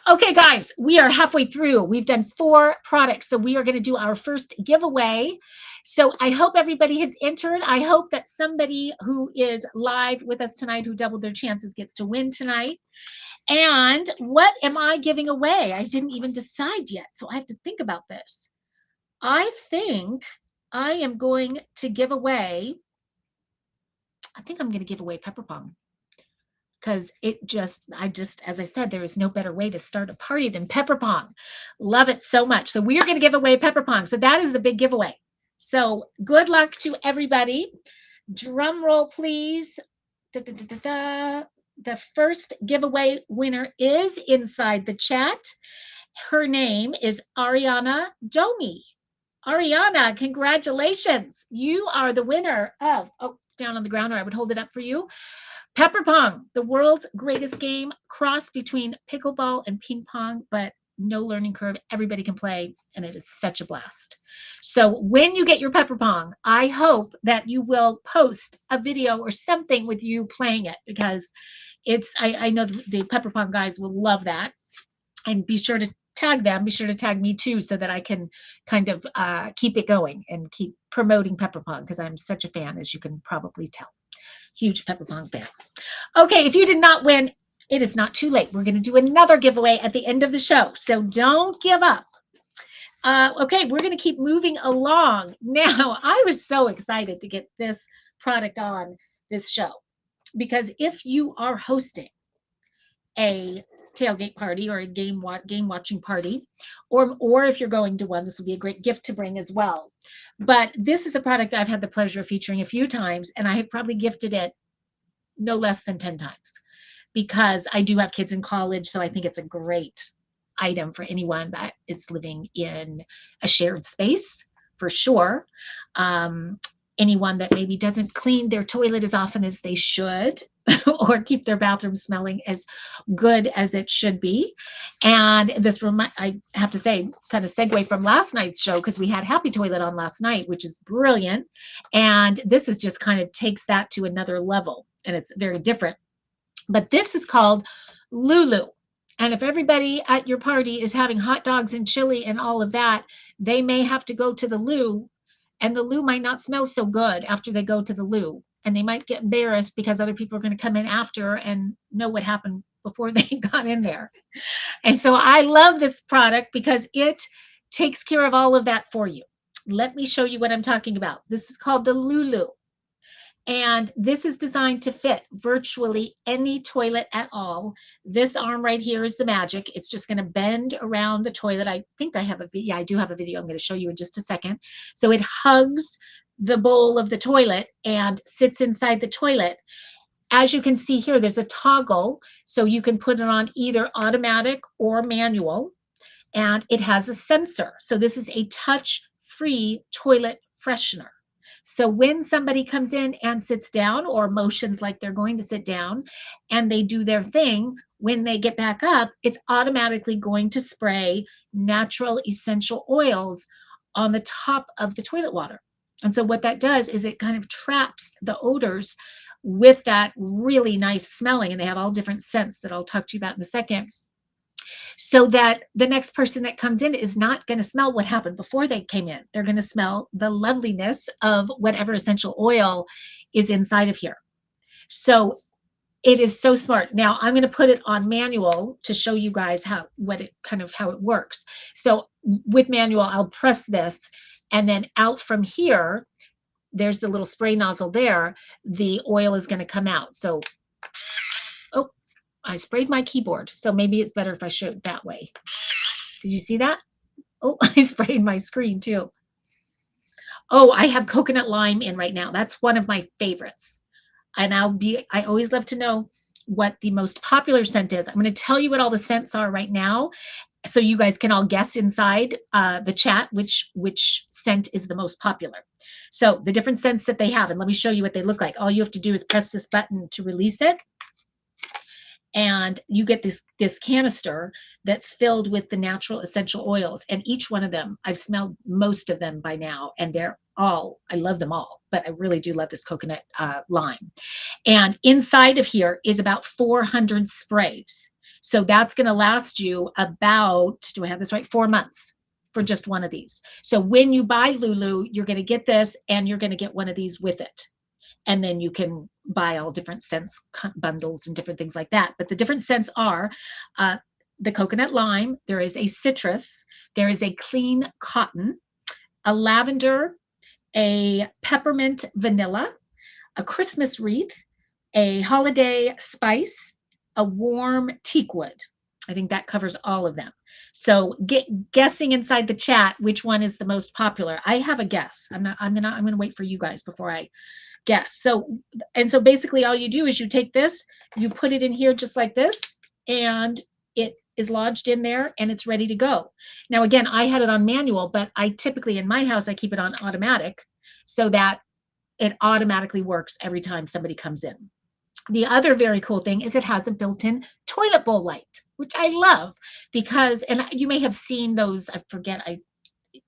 Okay, guys, we are halfway through. We've done 4 products, so we are going to do our first giveaway. So I hope everybody has entered. I hope that somebody who is live with us tonight who doubled their chances gets to win tonight. And what am I giving away? I didn't even decide yet, so I have to think about this. I think I am going to give away, Pepper Pong. Because as I said, there is no better way to start a party than Pepper Pong. Love it so much. So we are going to give away Pepper Pong. So that is the big giveaway. So good luck to everybody. Drum roll, please. Da, da, da, da, da. The first giveaway winner is inside the chat. Her name is Ariana Domi. Ariana, congratulations. You are the winner of, down on the ground, or I would hold it up for you. Pepper Pong, the world's greatest game, cross between pickleball and ping pong, but no learning curve. Everybody can play, and it is such a blast. So when you get your Pepper Pong, I hope that you will post a video or something with you playing it, because I know the Pepper Pong guys will love that. And be sure to tag them. Be sure to tag me too, so that I can kind of keep it going and keep promoting Pepper Pong, because I'm such a fan, as you can probably tell. Huge Pepper Pong fan. Okay, if you did not win, it is not too late. We're going to do another giveaway at the end of the show, so don't give up. Okay, we're going to keep moving along. Now, I was so excited to get this product on this show, because if you are hosting a tailgate party or a game watching party, or if you're going to one, this would be a great gift to bring as well. But this is a product I've had the pleasure of featuring a few times, and I have probably gifted it no less than 10 times, because I do have kids in college. So I think it's a great item for anyone that is living in a shared space, for sure. Anyone that maybe doesn't clean their toilet as often as they should, or keep their bathroom smelling as good as it should be. And this I have to say, kind of segue from last night's show, because we had Happy Toilet on last night, which is brilliant. And this is just kind of takes that to another level, and it's very different. But this is called Lulu. And if everybody at your party is having hot dogs and chili and all of that, they may have to go to the loo, and the loo might not smell so good after they go to the loo. And they might get embarrassed, because other people are going to come in after and know what happened before they got in there. And so I love this product, because it takes care of all of that for you. Let me show you what I'm talking about. This is called the Lulu. And this is designed to fit virtually any toilet at all. This arm right here is the magic. It's just going to bend around the toilet. I think I do have a video I'm going to show you in just a second. So it hugs the bowl of the toilet and sits inside the toilet. As you can see here, there's a toggle, so you can put it on either automatic or manual, and it has a sensor. So this is a touch-free toilet freshener. So when somebody comes in and sits down, or motions like they're going to sit down, and they do their thing, when they get back up, it's automatically going to spray natural essential oils on the top of the toilet water. And so what that does is it kind of traps the odors with that really nice smelling, and they have all different scents that I'll talk to you about in a second, so that the next person that comes in is not going to smell what happened before they came in. They're going to smell the loveliness of whatever essential oil is inside of here. So it is so smart. Now I'm going to put it on manual to show you guys how it works. So with manual, I'll press this, and then out from here, there's the little spray nozzle there. The oil is going to come out. So, oh, I sprayed my keyboard. So maybe it's better if I show it that way. Did you see that? Oh, I sprayed my screen too. Oh, I have coconut lime in right now. That's one of my favorites. And I always love to know what the most popular scent is. I'm going to tell you what all the scents are right now, so you guys can all guess inside the chat which scent is the most popular. So the different scents that they have, and let me show you what they look like. All you have to do is press this button to release it, and you get this canister that's filled with the natural essential oils. And each one of them, I've smelled most of them by now, and I love them all, but I really do love this coconut lime. And inside of here is about 400 sprays. So that's going to last you about, do I have this right? 4 months. for just one of these. So when you buy Lulu, you're going to get this and you're going to get one of these with it. And then you can buy all different scents bundles and different things like that. But the different scents are the coconut lime, there is a citrus, there is a clean cotton, a lavender, a peppermint vanilla, a Christmas wreath, a holiday spice, a warm teakwood. I think that covers all of them. So guessing inside the chat which one is the most popular. I have a guess. I'm gonna wait for you guys before I guess. So basically all you do is you take this, you put it in here just like this, and it is lodged in there and it's ready to go. Now again, I had it on manual, but I typically in my house I keep it on automatic so that it automatically works every time somebody comes in. The other very cool thing is it has a built-in toilet bowl light, which I love because, and you may have seen those, I forget,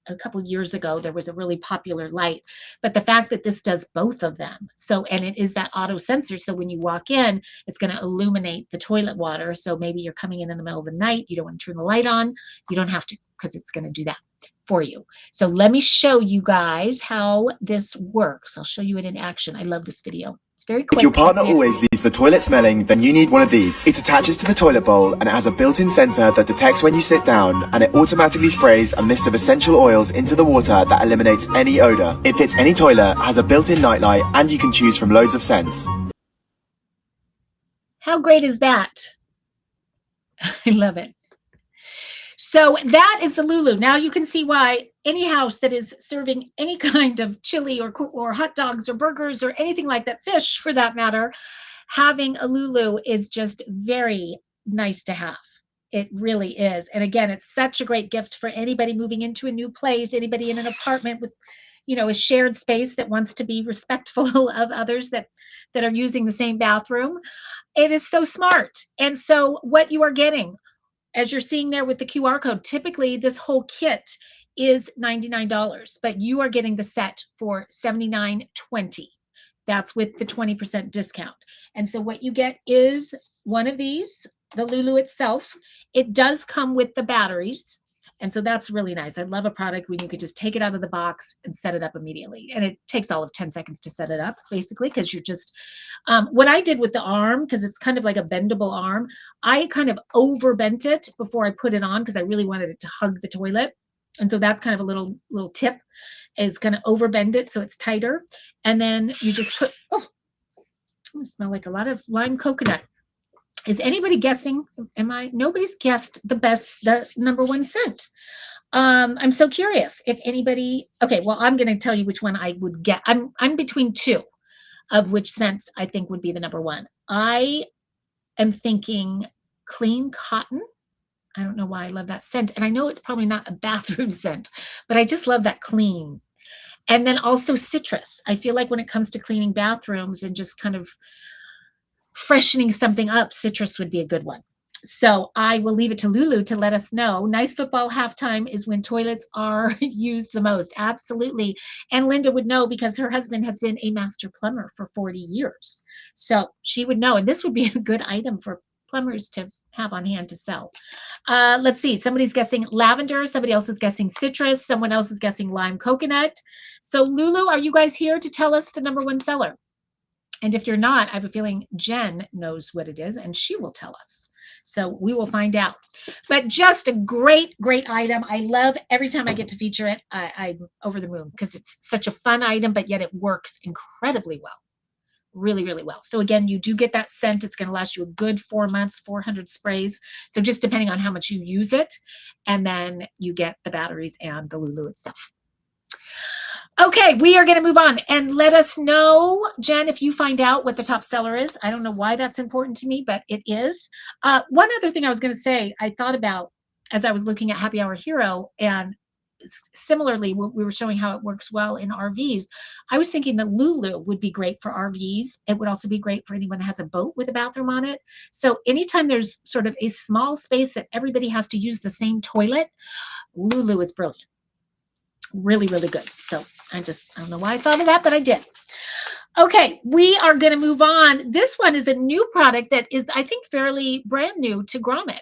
a couple years ago, there was a really popular light, but the fact that this does both of them. So, and it is that auto sensor. So when you walk in, it's going to illuminate the toilet water. So maybe you're coming in the middle of the night, you don't want to turn the light on. You don't have to, because it's going to do that for you. So let me show you guys how this works. I'll show you it in action. I love this video. It's very quick. If your partner always leaves the toilet smelling, then you need one of these. It attaches to the toilet bowl and it has a built-in sensor that detects when you sit down, and it automatically sprays a mist of essential oils into the water that eliminates any odor. It fits any toilet, has a built-in nightlight, and you can choose from loads of scents. How great is that? I love it. So that is the Lulu. Now you can see why any house that is serving any kind of chili or hot dogs or burgers or anything like that, fish for that matter, having a Lulu is just very nice to have. It really is. And again, it's such a great gift for anybody moving into a new place, anybody in an apartment with, you know, a shared space that wants to be respectful of others that are using the same bathroom. It is so smart. And so what you are getting, as you're seeing there with the QR code, typically this whole kit is $99, but you are getting the set for $79.20. That's with the 20% discount. And so what you get is one of these, the Lulu itself. It does come with the batteries. And so that's really nice. I love a product when you could just take it out of the box and set it up immediately. And it takes all of 10 seconds to set it up, basically, because you're just, what I did with the arm, because it's kind of like a bendable arm, I kind of over bent it before I put it on because I really wanted it to hug the toilet. And so that's kind of a little tip, is going to over bend it so it's tighter. And then you just put, oh, I smell like a lot of lime coconut. Is anybody guessing? Nobody's guessed the number one scent. I'm so curious if anybody, okay, well, I'm going to tell you which one I would get. I'm between two of which scent I think would be the number one. I am thinking clean cotton. I don't know why I love that scent. And I know it's probably not a bathroom scent, but I just love that clean. And then also citrus. I feel like when it comes to cleaning bathrooms and just kind of freshening something up, citrus would be a good one. So I will leave it to Lulu to let us know. Nice football halftime is when toilets are used the most. Absolutely. And Linda would know because her husband has been a master plumber for 40 years. So she would know. And this would be a good item for plumbers to have on hand to sell. Let's see. Somebody's guessing lavender. Somebody else is guessing citrus. Someone else is guessing lime coconut. So Lulu, are you guys here to tell us the number one seller? And if you're not, I have a feeling Jen knows what it is and she will tell us. So we will find out. But just a great, great item. I love every time I get to feature it. I'm over the moon because it's such a fun item, but yet it works incredibly well. Really, really well. So again, you do get that scent. It's going to last you a good 4 months, 400 sprays. So just depending on how much you use it. And then you get the batteries and the Lulu itself. Okay, we are going to move on and let us know, Jen, if you find out what the top seller is. I don't know why that's important to me, but it is. One other thing I was going to say, I thought about as I was looking at Happy Hour Hero, and similarly, we were showing how it works well in RVs. I was thinking that Lulu would be great for RVs. It would also be great for anyone that has a boat with a bathroom on it. So anytime there's sort of a small space that everybody has to use the same toilet, Lulu is brilliant. Really, really good. So I don't know why I thought of that, but I did. Okay, we are going to move on. This one is a new product that is, I think, fairly brand new to Grommet.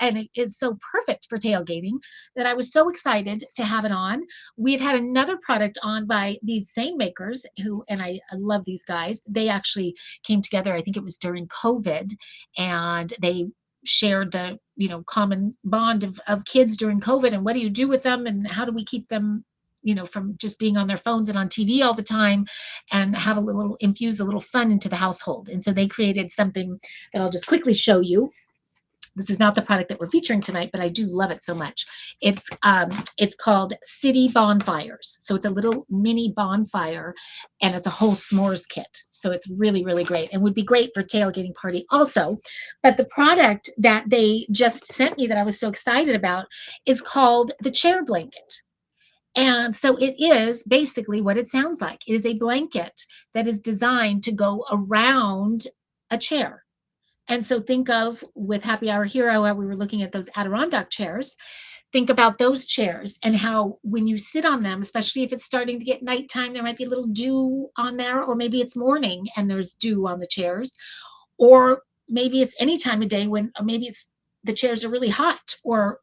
And it is so perfect for tailgating that I was so excited to have it on. We've had another product on by these same makers and I love these guys. They actually came together, I think it was during COVID, and they shared the, common bond of kids during COVID and what do you do with them and how do we keep them, from just being on their phones and on TV all the time and have infuse a little fun into the household. And so they created something that I'll just quickly show you. This is not the product that we're featuring tonight, but I do love it so much. It's called City Bonfires. So it's a little mini bonfire, and it's a whole s'mores kit. So it's really, really great, and would be great for tailgating party also. But the product that they just sent me that I was so excited about is called the Chair Blanket. And so it is basically what it sounds like. It is a blanket that is designed to go around a chair. And so think of with Happy Hour Hero, how we were looking at those Adirondack chairs. Think about those chairs and how when you sit on them, especially if it's starting to get nighttime, there might be a little dew on there, or maybe it's morning and there's dew on the chairs, or maybe it's any time of day when maybe it's the chairs are really hot, or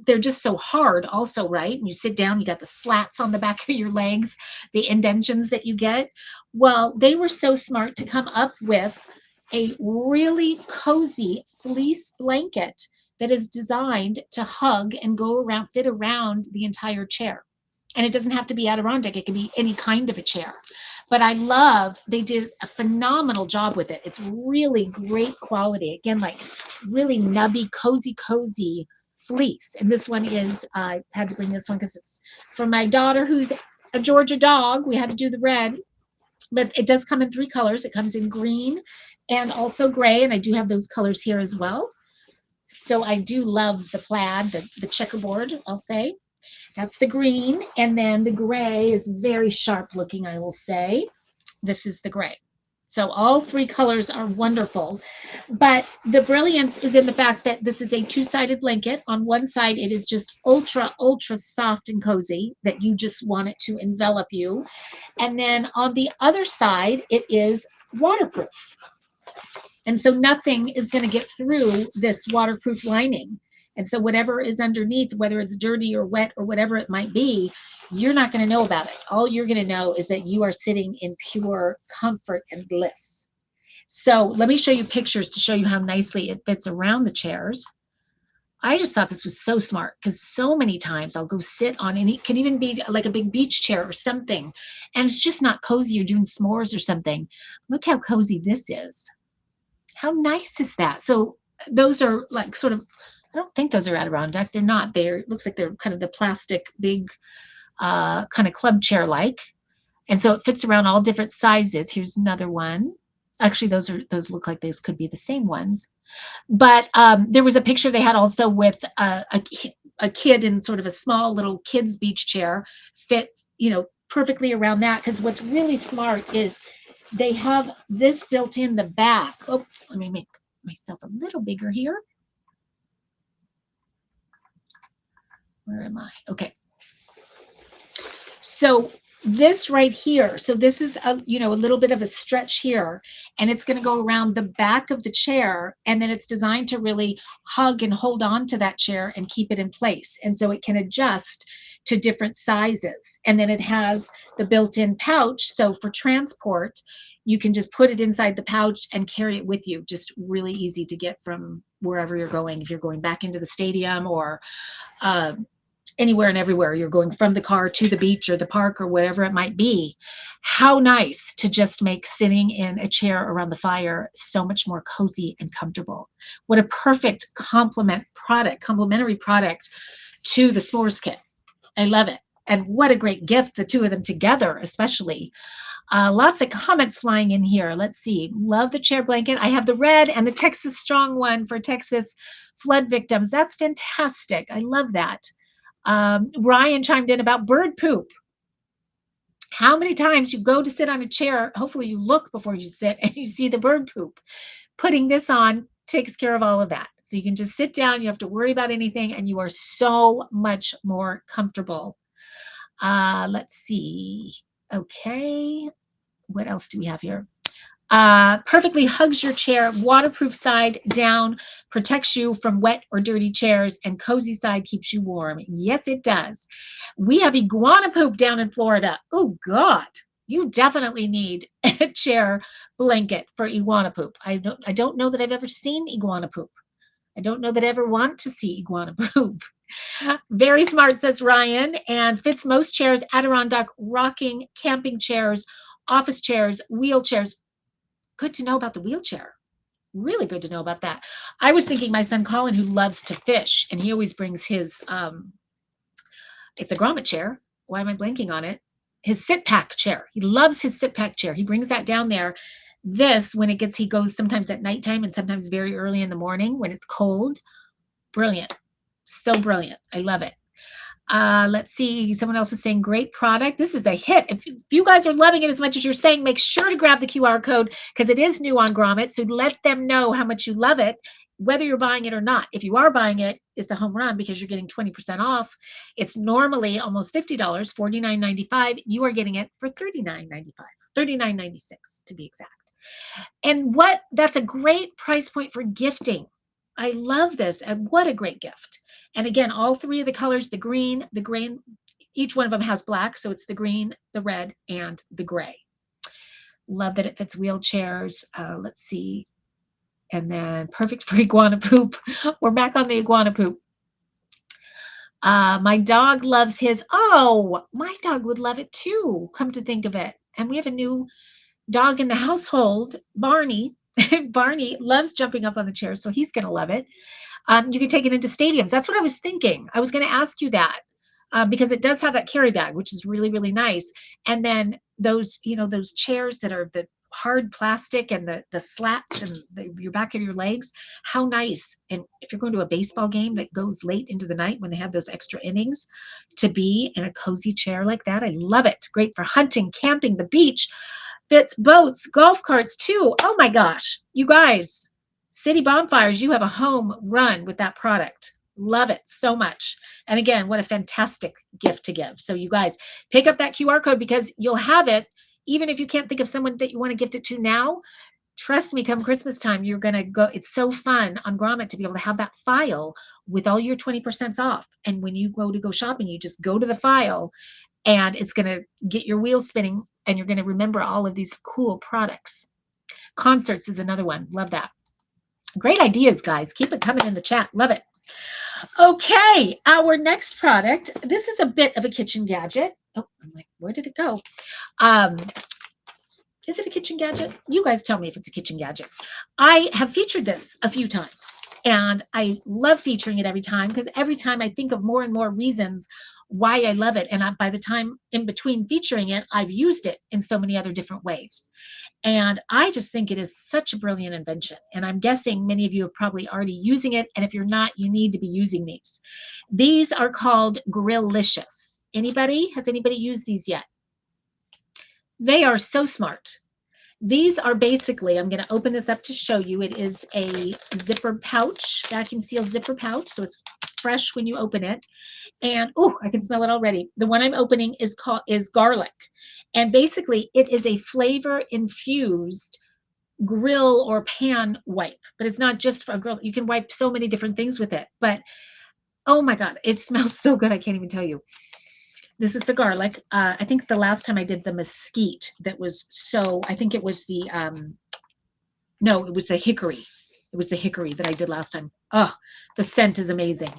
they're just so hard also, right? And you sit down, you got the slats on the back of your legs, the indentions that you get. Well, they were so smart to come up with a really cozy fleece blanket that is designed to hug and go around, fit around the entire chair. And it doesn't have to be Adirondack, it can be any kind of a chair. But I love, they did a phenomenal job with it. It's really great quality. Again, like really nubby, cozy fleece. And this one is, I had to bring this one because it's for my daughter who's a Georgia dog. We had to do the red, but it does come in 3 colors. It comes in green and also gray. And I do have those colors here as well. So I do love the plaid, the checkerboard, I'll say. That's the green. And then the gray is very sharp looking, I will say. This is the gray. So all 3 colors are wonderful. But the brilliance is in the fact that this is a 2-sided blanket. On one side, it is just ultra soft and cozy that you just want it to envelop you. And then on the other side, it is waterproof. And so nothing is going to get through this waterproof lining. And so whatever is underneath, whether it's dirty or wet or whatever it might be, you're not going to know about it. All you're going to know is that you are sitting in pure comfort and bliss. So let me show you pictures to show you how nicely it fits around the chairs. I just thought this was so smart because so many times I'll go sit on, and it can even be like a big beach chair or something, and it's just not cozy. You're doing s'mores or something. Look how cozy this is. How nice is that? So those are like sort of, I don't think those are Adirondack. They're not. It looks like they're kind of the plastic, big, kind of club chair like. And so it fits around all different sizes. Here's another one. Actually, those look like these could be the same ones. But there was a picture they had also with a kid in sort of a small little kid's beach chair, fit, perfectly around that. Because what's really smart is they have this built in the back. Oh, let me make myself a little bigger here. Where am I? Okay. So this right here, so this is a little bit of a stretch here, and it's going to go around the back of the chair, and then it's designed to really hug and hold on to that chair and keep it in place. And so it can adjust to different sizes. And then it has the built-in pouch, so for transport, you can just put it inside the pouch and carry it with you. Just really easy to get from wherever you're going. If you're going back into the stadium or anywhere and everywhere, you're going from the car to the beach or the park or whatever it might be. How nice to just make sitting in a chair around the fire so much more cozy and comfortable. What a perfect complementary product to the s'mores kit. I love it. And what a great gift, the 2 of them together, especially. Lots of comments flying in here. Let's see. Love the chair blanket. I have the red and the Texas Strong one for Texas flood victims. That's fantastic. I love that. Ryan chimed in about bird poop. How many times you go to sit on a chair, hopefully you look before you sit and you see the bird poop. Putting this on takes care of all of that. So you can just sit down, you have to worry about anything, and you are so much more comfortable. Let's see. Okay. what else do we have here? Perfectly hugs your chair, waterproof side down, protects you from wet or dirty chairs, and cozy side keeps you warm. Yes, it does. We have iguana poop down in Florida. Oh, God. You definitely need a chair blanket for iguana poop. I don't know that I've ever seen iguana poop. I don't know that I ever want to see iguana poop. Very smart, says Ryan, and fits most chairs, Adirondack rocking, camping chairs, office chairs, wheelchairs. Good to know about the wheelchair. Really good to know about that. I was thinking my son Colin, who loves to fish, and he always brings his it's a grommet chair. Why am I blanking on it? His sit pack chair. He loves his sit pack chair. He brings that down there. This, when it gets, he goes sometimes at nighttime and sometimes very early in the morning when it's cold. Brilliant. So brilliant. I love it. Let's see. Someone else is saying great product. This is a hit. If you guys are loving it as much as you're saying, make sure to grab the QR code because it is new on Grommet. So let them know how much you love it, whether you're buying it or not. If you are buying it, it's a home run because you're getting 20% off. It's normally almost $50, $49.95. You are getting it for $39.95, $39.96 to be exact. And that's a great price point for gifting. I love this, and what a great gift. And again, all three of the colors, the green, each one of them has black. So it's the green, the red, and the gray. Love that it fits wheelchairs. Let's see. And then perfect for iguana poop. We're back on the iguana poop. My dog loves his. Oh, my dog would love it too, come to think of it. And we have a new dog in the household, Barney. Barney loves jumping up on the chair, so he's going to love it. You can take it into stadiums. That's what I was thinking. I was going to ask you that because it does have that carry bag, which is really, really nice. And then those chairs that are the hard plastic and the slats and your back of your legs, how nice. And if you're going to a baseball game that goes late into the night when they have those extra innings, to be in a cozy chair like that, I love it. Great for hunting, camping, the beach. Fits boats, golf carts too. Oh my gosh, you guys, City Bonfires, you have a home run with that product. Love it so much. And again, what a fantastic gift to give. So you guys pick up that QR code because you'll have it. Even if you can't think of someone that you want to gift it to now, trust me, come Christmas time, you're going to go. It's so fun on Grommet to be able to have that file with all your 20% off. And when you go shopping, you just go to the file and it's going to get your wheels spinning and you're going to remember all of these cool products. Concerts is another one. Love that. Great ideas, guys. Keep it coming in the chat. Love it. Okay, our next product. This is a bit of a kitchen gadget. Oh, I'm like, where did it go? Is it a kitchen gadget? You guys tell me if it's a kitchen gadget. I have featured this a few times, and I love featuring it every time because every time I think of more and more reasons why I love it. And by the time in between featuring it, I've used it in so many other different ways. And I just think it is such a brilliant invention. And I'm guessing many of you are probably already using it. And if you're not, you need to be using these. These are called Grillicious. Has anybody used these yet? They are so smart. These are basically, I'm going to open this up to show you. It is a zipper pouch, vacuum seal zipper pouch. So it's fresh when you open it. And oh, I can smell it already. The one I'm opening is garlic. And basically it is a flavor infused grill or pan wipe, but it's not just for a grill. You can wipe so many different things with it, but oh my God, it smells so good. I can't even tell you. This is the garlic. I think the last time I did the mesquite I think it was no, it was the hickory. It was the hickory that I did last time. Oh, the scent is amazing.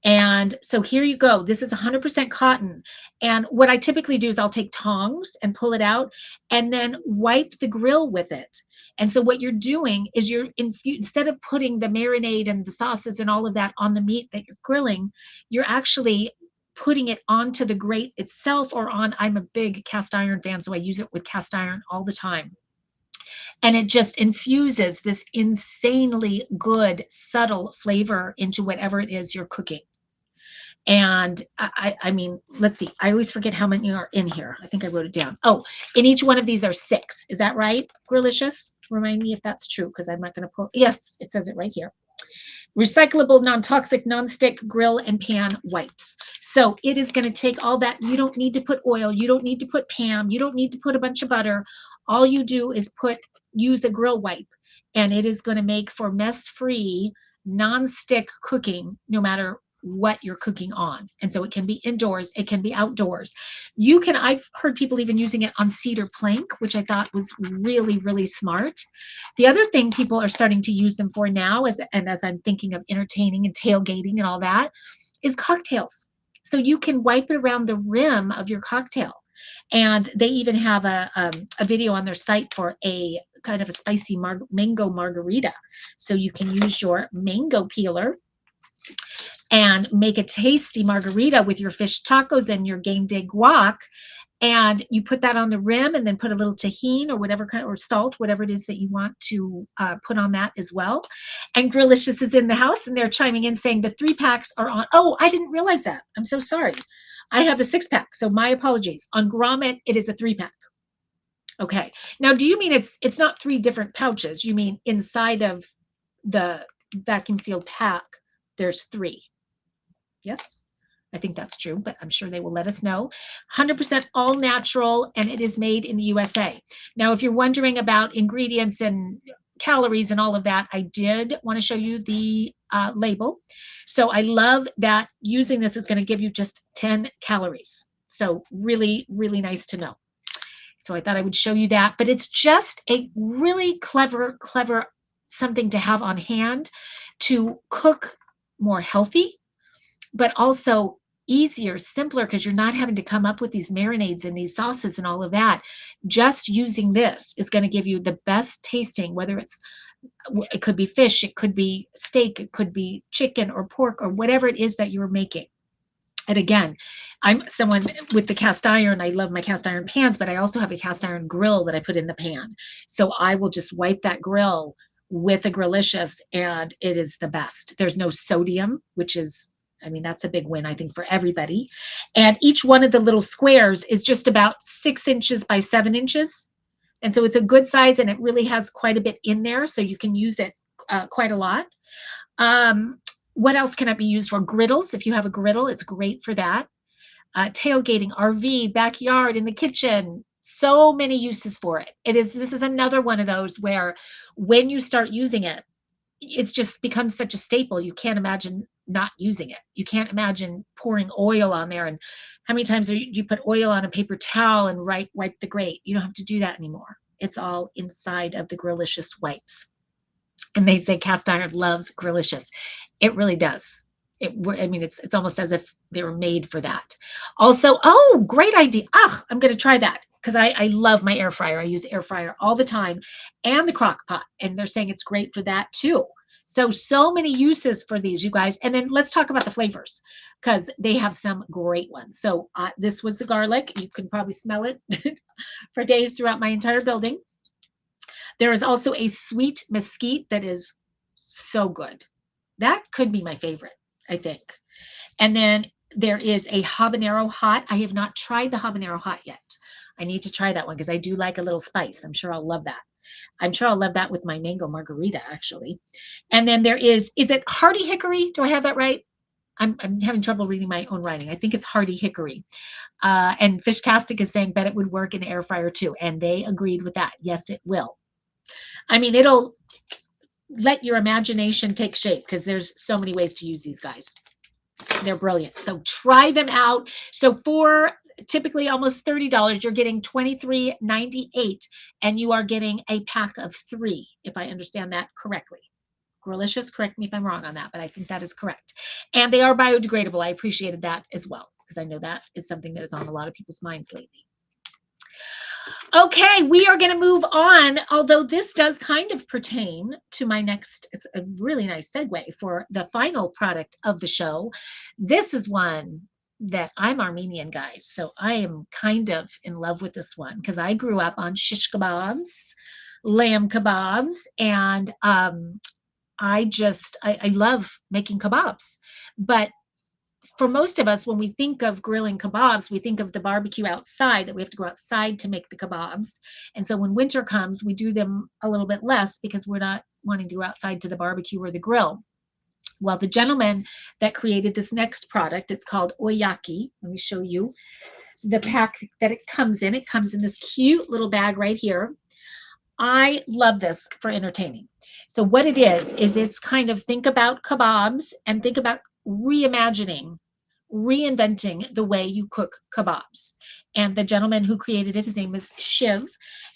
And so here you go. This is 100% cotton. And what I typically do is I'll take tongs and pull it out and then wipe the grill with it. And so what you're doing is instead of putting the marinade and the sauces and all of that on the meat that you're grilling, you're actually putting it onto the grate itself I'm a big cast iron fan, so I use it with cast iron all the time. And it just infuses this insanely good, subtle flavor into whatever it is you're cooking. And I mean, let's see. I always forget how many are in here. I think I wrote it down. Oh, in each one of these are 6. Is that right, Grillicious? Remind me if that's true, because I'm not going to pull. Yes, it says it right here. Recyclable, non-toxic, non-stick grill and pan wipes. So it is going to take all that. You don't need to put oil. You don't need to put Pam. You don't need to put a bunch of butter. All you do is use a grill wipe, and it is going to make for mess-free, non-stick cooking, no matter what you're cooking on. And so it can be indoors, it can be outdoors. I've heard people even using it on cedar plank, which I thought was really, really smart. The other thing people are starting to use them for now, as I'm thinking of entertaining and tailgating and all that, is cocktails. So you can wipe it around the rim of your cocktail. And they even have a video on their site for a kind of a spicy mango margarita. So you can use your mango peeler and make a tasty margarita with your fish tacos and your game day guac. And you put that on the rim, and then put a little tahini or whatever kind, or salt, whatever it is that you want to put on that as well. And Grillicious is in the house, and they're chiming in saying the 3-packs are on. Oh, I didn't realize that. I'm so sorry. I have the 6-pack, so my apologies. On Grommet, it is a 3-pack. Okay. Now, do you mean it's not 3 different pouches? You mean inside of the vacuum sealed pack, there's 3? Yes, I think that's true, but I'm sure they will let us know. 100% all natural, and it is made in the USA. Now, if you're wondering about ingredients and calories and all of that, I did want to show you the label. So I love that using this is going to give you just 10 calories. So really, really nice to know. So I thought I would show you that, but it's just a really clever something to have on hand to cook more healthy, but also easier, simpler, because you're not having to come up with these marinades and these sauces and all of that. Just using this is going to give you the best tasting, whether it could be fish, it could be steak, it could be chicken or pork or whatever it is that you're making. And again, I'm someone with the cast iron. I love my cast iron pans, but I also have a cast iron grill that I put in the pan. So I will just wipe that grill with a Grillicious, and it is the best. There's no sodium, which is, I mean, that's a big win, I think, for everybody. And each one of the little squares is just about 6 inches by 7 inches. And so it's a good size, and it really has quite a bit in there. So you can use it quite a lot. What else can it be used for? Griddles. If you have a griddle, it's great for that. Tailgating, RV, backyard, in the kitchen. So many uses for it. This is another one of those where when you start using it, it's just becomes such a staple. You can't imagine not using it. You can't imagine pouring oil on there. And how many times do you put oil on a paper towel and wipe the grate? You don't have to do that anymore. It's all inside of the Grillicious wipes. And they say cast iron loves Grillicious. It really does. It's almost as if they were made for that. Also, oh, great idea. I'm going to try that because I love my air fryer. I use air fryer all the time, and the crock pot. And they're saying it's great for that too. So many uses for these, you guys. And then let's talk about the flavors, because they have some great ones. So this was the garlic. You can probably smell it for days throughout my entire building. There is also a sweet mesquite that is so good. That could be my favorite, I think. And then there is a habanero hot. I have not tried the habanero hot yet. I need to try that one because I do like a little spice. I'm sure I'll love that. I'm sure I'll love that with my mango margarita, actually. And then there is it Hardy Hickory? Do I have that right? I'm having trouble reading my own writing. I think it's Hardy Hickory. And Fishtastic is saying, bet it would work in the air fryer too. And they agreed with that. Yes, it will. I mean, it'll let your imagination take shape because there's so many ways to use these guys. They're brilliant. So try them out. So for typically almost $30, you're getting $23.98, and you are getting a pack of 3, if I understand that correctly. Grillicious, correct me if I'm wrong on that, but I think that is correct. And they are biodegradable. I appreciated that as well, because I know that is something that is on a lot of people's minds lately. Okay, we are going to move on, although this does kind of pertain to my next, it's a really nice segue for the final product of the show. This is one that I'm Armenian, guys, so I am kind of in love with this one because I grew up on shish kebabs, lamb kebabs, and I love making kebabs. But for most of us, when we think of grilling kebabs, we think of the barbecue outside, that we have to go outside to make the kebabs. And so when winter comes, we do them a little bit less because we're not wanting to go outside to the barbecue or the grill. Well, the gentleman that created this next product, it's called Oyaki. Let me show you. the pack that it comes in. It comes in this cute little bag right here. I love this for entertaining. So what it is it's kind of think about kebabs and think about reimagining, reinventing the way you cook kebabs. And the gentleman who created it, his name is Shiv,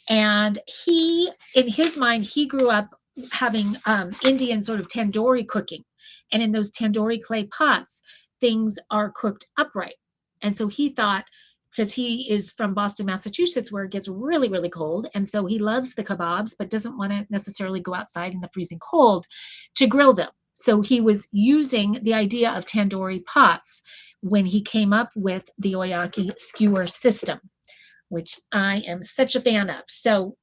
and he, in his mind, he grew up having Indian sort of tandoori cooking, and in those tandoori clay pots, things are cooked upright. And so he thought, because he is from Boston, Massachusetts, where it gets really, really cold. And so he loves the kebabs, but doesn't want to necessarily go outside in the freezing cold to grill them. So he was using the idea of tandoori pots when he came up with the Oyaki skewer system, which I am such a fan of. So,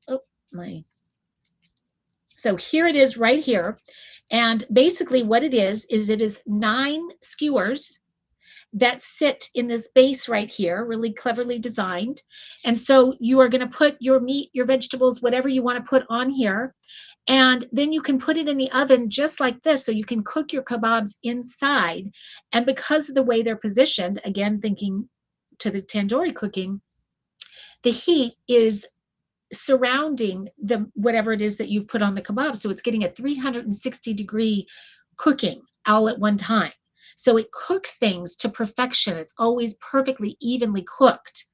so here it is right here. And basically what it is it is 9 skewers that sit in this base right here, really cleverly designed. And so you are going to put your meat, your vegetables, whatever you want to put on here. And then you can put it in the oven just like this. So you can cook your kebabs inside. And because of the way they're positioned, again, thinking to the tandoori cooking, the heat is surrounding the whatever it is that you've put on the kebab. So it's getting a 360-degree cooking all at one time. So it cooks things to perfection. It's always perfectly evenly cooked.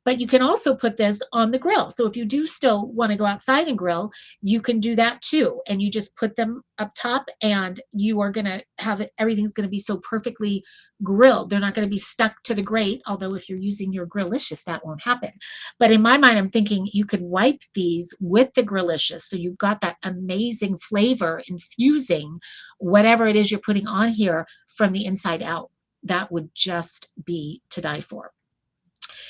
But you can also put this on the grill. So if you do still want to go outside and grill, you can do that too. And you just put them up top and you are going to have it, everything's going to be so perfectly grilled. They're not going to be stuck to the grate. Although if you're using your Grillicious, that won't happen. But in my mind, I'm thinking you could wipe these with the Grillicious. So you've got that amazing flavor infusing whatever it is you're putting on here from the inside out. That would just be to die for.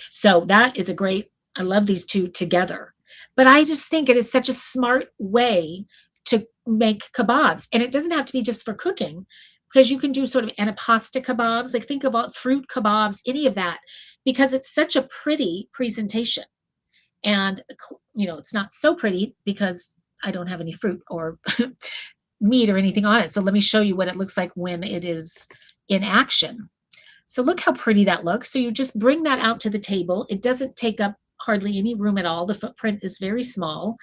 So that is a great, I love these two together. But I just think it is such a smart way to make kebabs. And it doesn't have to be just for cooking, because you can do sort of anapasta kebabs, like think about fruit kebabs, any of that, because it's such a pretty presentation. And, you know, it's not so pretty because I don't have any fruit or meat or anything on it. So let me show you what it looks like when it is in action. So look how pretty that looks. So you just bring that out to the table. It doesn't take up hardly any room at all. The footprint is very small,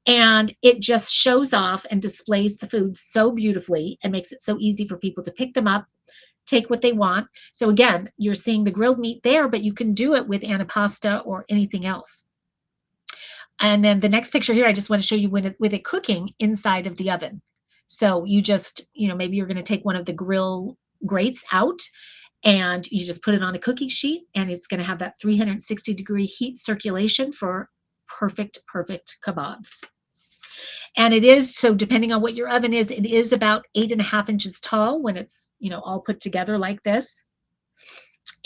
and it just shows off and displays the food so beautifully and makes it so easy for people to pick them up, take what they want. So again, you're seeing the grilled meat there, but you can do it with anapasta or anything else. And then the next picture here, I just want to show you with it cooking inside of the oven. So you just, you know, maybe you're going to take one of the grill grates out and you just put it on a cookie sheet, and it's going to have that 360-degree heat circulation for perfect kebabs. And it is, so depending on what your oven is, it is about 8.5 inches tall when it's, you know, all put together like this.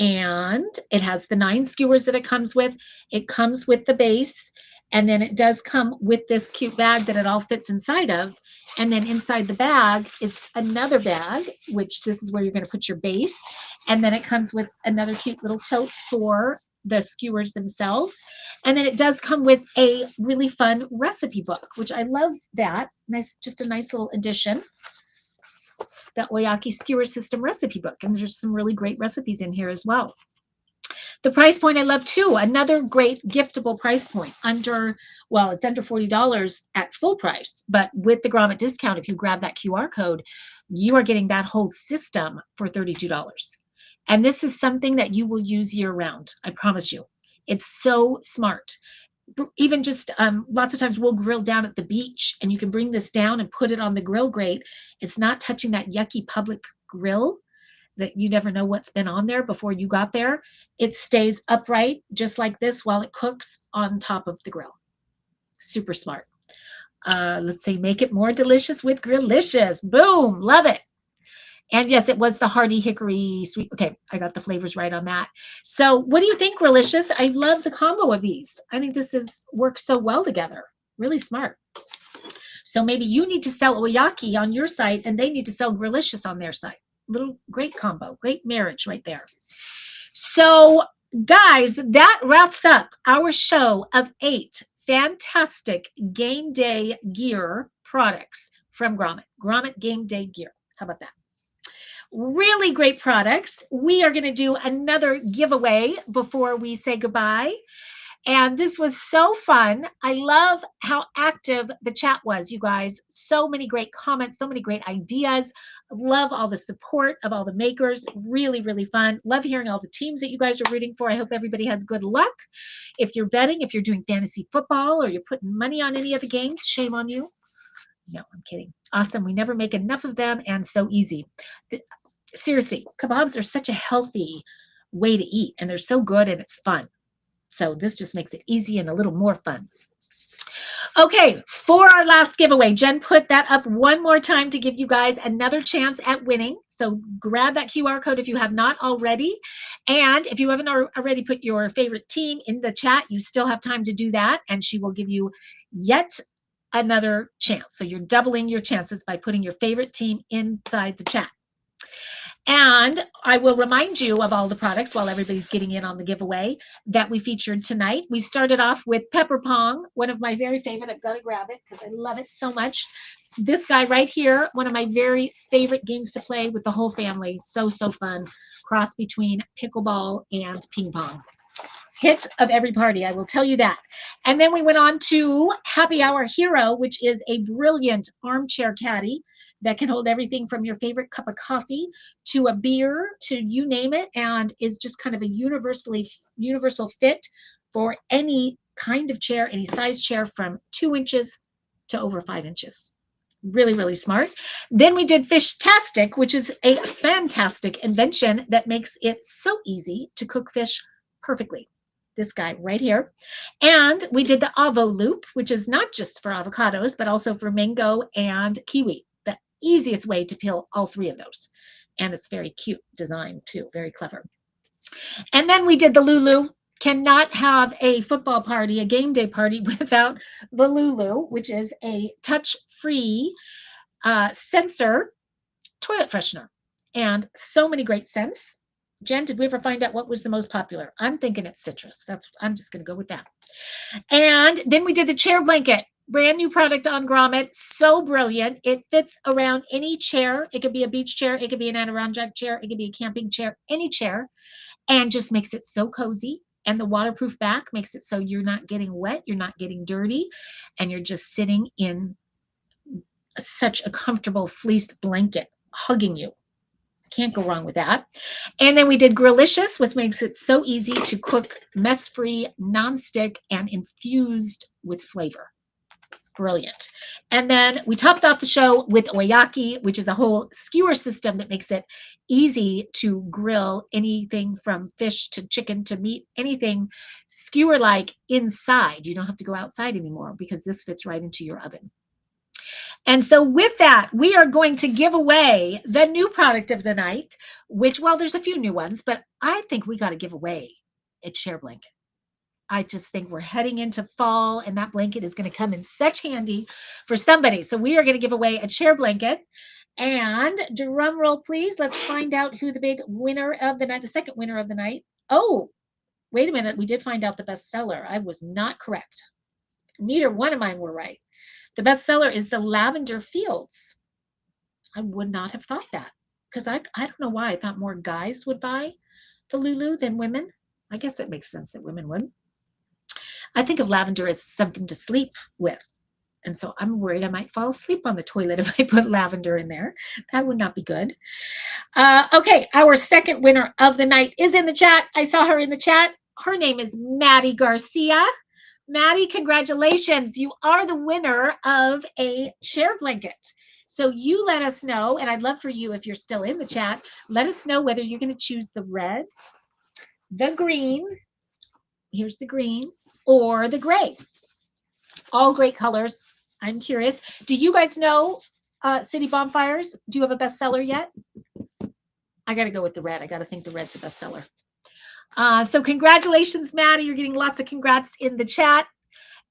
And it has the 9 skewers that it comes with. It comes with the base, and then it does come with this cute bag that it all fits inside of. And then inside the bag is another bag, which this is where you're going to put your base. And then it comes with another cute little tote for the skewers themselves. And then it does come with a really fun recipe book, which I love that. Nice, just a nice little addition. The Oyaki Skewer System recipe book. And there's some really great recipes in here as well. The price point I love too. Another great giftable price point. Well, it's under $40 at full price, but with the Grommet discount, if you grab that QR code, you are getting that whole system for $32. And this is something that you will use year round. I promise you. It's so smart. Even just lots of times we'll grill down at the beach, and you can bring this down and put it on the grill grate. It's not touching that yucky public grill that you never know what's been on there before you got there. It stays upright just like this while it cooks on top of the grill. Super smart. Let's say make it more delicious with Grillicious. Boom, love it. And yes, it was the hearty hickory sweet. Okay, I got the flavors right on that. So what do you think, Grillicious? I love the combo of these. I think this works so well together. Really smart. So maybe you need to sell Oyaki on your site, and they need to sell Grillicious on their site. Little great combo, great marriage right there. So guys, that wraps up our show of 8 fantastic game day gear products from Grommet. Grommet game day gear. How about that? Really great products. We are going to do another giveaway before we say goodbye. And this was so fun. I love how active the chat was, you guys. So many great comments, so many great ideas. Love all the support of all the makers. Really, really fun. Love hearing all the teams that you guys are rooting for. I hope everybody has good luck. If you're betting, if you're doing fantasy football or you're putting money on any of the games, shame on you. No, I'm kidding. Awesome. We never make enough of them and so easy. Seriously, kebabs are such a healthy way to eat and they're so good and it's fun. So this just makes it easy and a little more fun. Okay, for our last giveaway, Jen put that up one more time to give you guys another chance at winning. So grab that QR code if you have not already. And if you haven't already put your favorite team in the chat, you still have time to do that. And she will give you yet another chance. So you're doubling your chances by putting your favorite team inside the chat. And I will remind you of all the products while everybody's getting in on the giveaway that we featured tonight. We started off with Pepper Pong, one of my very favorite. I've got to grab it because I love it so much. This guy right here, one of my very favorite games to play with the whole family. So, so fun. Cross between pickleball and ping pong. Hit of every party, I will tell you that. And then we went on to Happy Hour Hero, which is a brilliant armchair caddy that can hold everything from your favorite cup of coffee to a beer to you name it, and is just kind of a universal fit for any kind of chair, any size chair from 2 inches to over 5 inches. Really, really smart. Then we did Fish-tastic, which is a fantastic invention that makes it so easy to cook fish perfectly. This guy right here. And we did the Avo Loop, which is not just for avocados, but also for mango and kiwi. The easiest way to peel all 3 of those. And it's very cute design too, very clever. And then we did the Lulu. Cannot have a football party, a game day party without the Lulu, which is a touch-free sensor toilet freshener. And so many great scents. Jen, did we ever find out what was the most popular? I'm thinking it's citrus. I'm just going to go with that. And then we did the chair blanket. Brand new product on Grommet. So brilliant. It fits around any chair. It could be a beach chair. It could be an Adirondack chair. It could be a camping chair. Any chair. And just makes it so cozy. And the waterproof back makes it so you're not getting wet. You're not getting dirty. And you're just sitting in such a comfortable fleece blanket hugging you. Can't go wrong with that. And then we did Grillicious, which makes it so easy to cook mess-free, non-stick, and infused with flavor. Brilliant. And then we topped off the show with Oyaki, which is a whole skewer system that makes it easy to grill anything from fish to chicken to meat, anything skewer-like inside. You don't have to go outside anymore because this fits right into your oven. And so with that, we are going to give away the new product of the night, which, well, there's a few new ones, but I think we got to give away a chair blanket. I just think we're heading into fall and that blanket is going to come in such handy for somebody. So we are going to give away a chair blanket. And drum roll, please. Let's find out who the big winner of the night, the second winner of the night. Oh, wait a minute. We did find out the bestseller. I was not correct. Neither one of mine were right. The bestseller is the Lavender Fields. I would not have thought that because I don't know why I thought more guys would buy the Lulu than women. I guess it makes sense that women would. I think of lavender as something to sleep with. And so I'm worried I might fall asleep on the toilet if I put lavender in there. That would not be good. Okay, our second winner of the night is in the chat. I saw her in the chat. Her name is Maddie Garcia. Maddie, congratulations. You are the winner of a chair blanket. So you let us know, and I'd love for you, if you're still in the chat, let us know whether you're going to choose the red, the green, here's the green, or the gray. All great colors. I'm curious. Do you guys know City Bonfires? Do you have a bestseller yet? I got to go with the red. I got to think the red's a bestseller. So congratulations, Maddie. You're getting lots of congrats in the chat.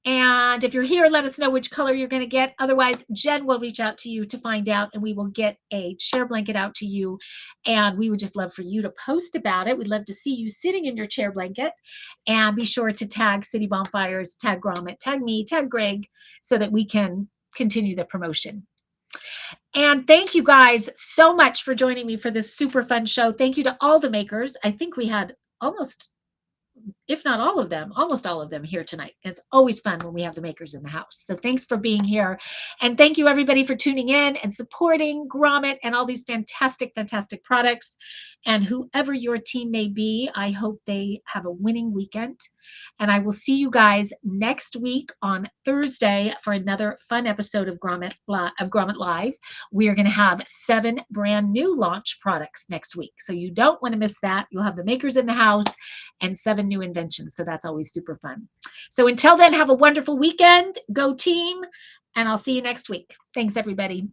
And if you're here, let us know which color you're going to get. Otherwise, Jen will reach out to you to find out, and we will get a chair blanket out to you. And we would just love for you to post about it. We'd love to see you sitting in your chair blanket. And be sure to tag City Bonfires, tag Grommet, tag me, tag Greg, so that we can continue the promotion. And thank you guys so much for joining me for this super fun show. Thank you to all the makers. I think we had almost, if not all of them, almost all of them here tonight. It's always fun when we have the makers in the house. So thanks for being here. And thank you everybody for tuning in and supporting Grommet and all these fantastic, fantastic products. And whoever your team may be, I hope they have a winning weekend. And I will see you guys next week on Thursday for another fun episode of Grommet Live. We are going to have 7 brand new launch products next week. So you don't want to miss that. You'll have the makers in the house and 7 new inventions. So that's always super fun. So until then, have a wonderful weekend. Go team. And I'll see you next week. Thanks, everybody.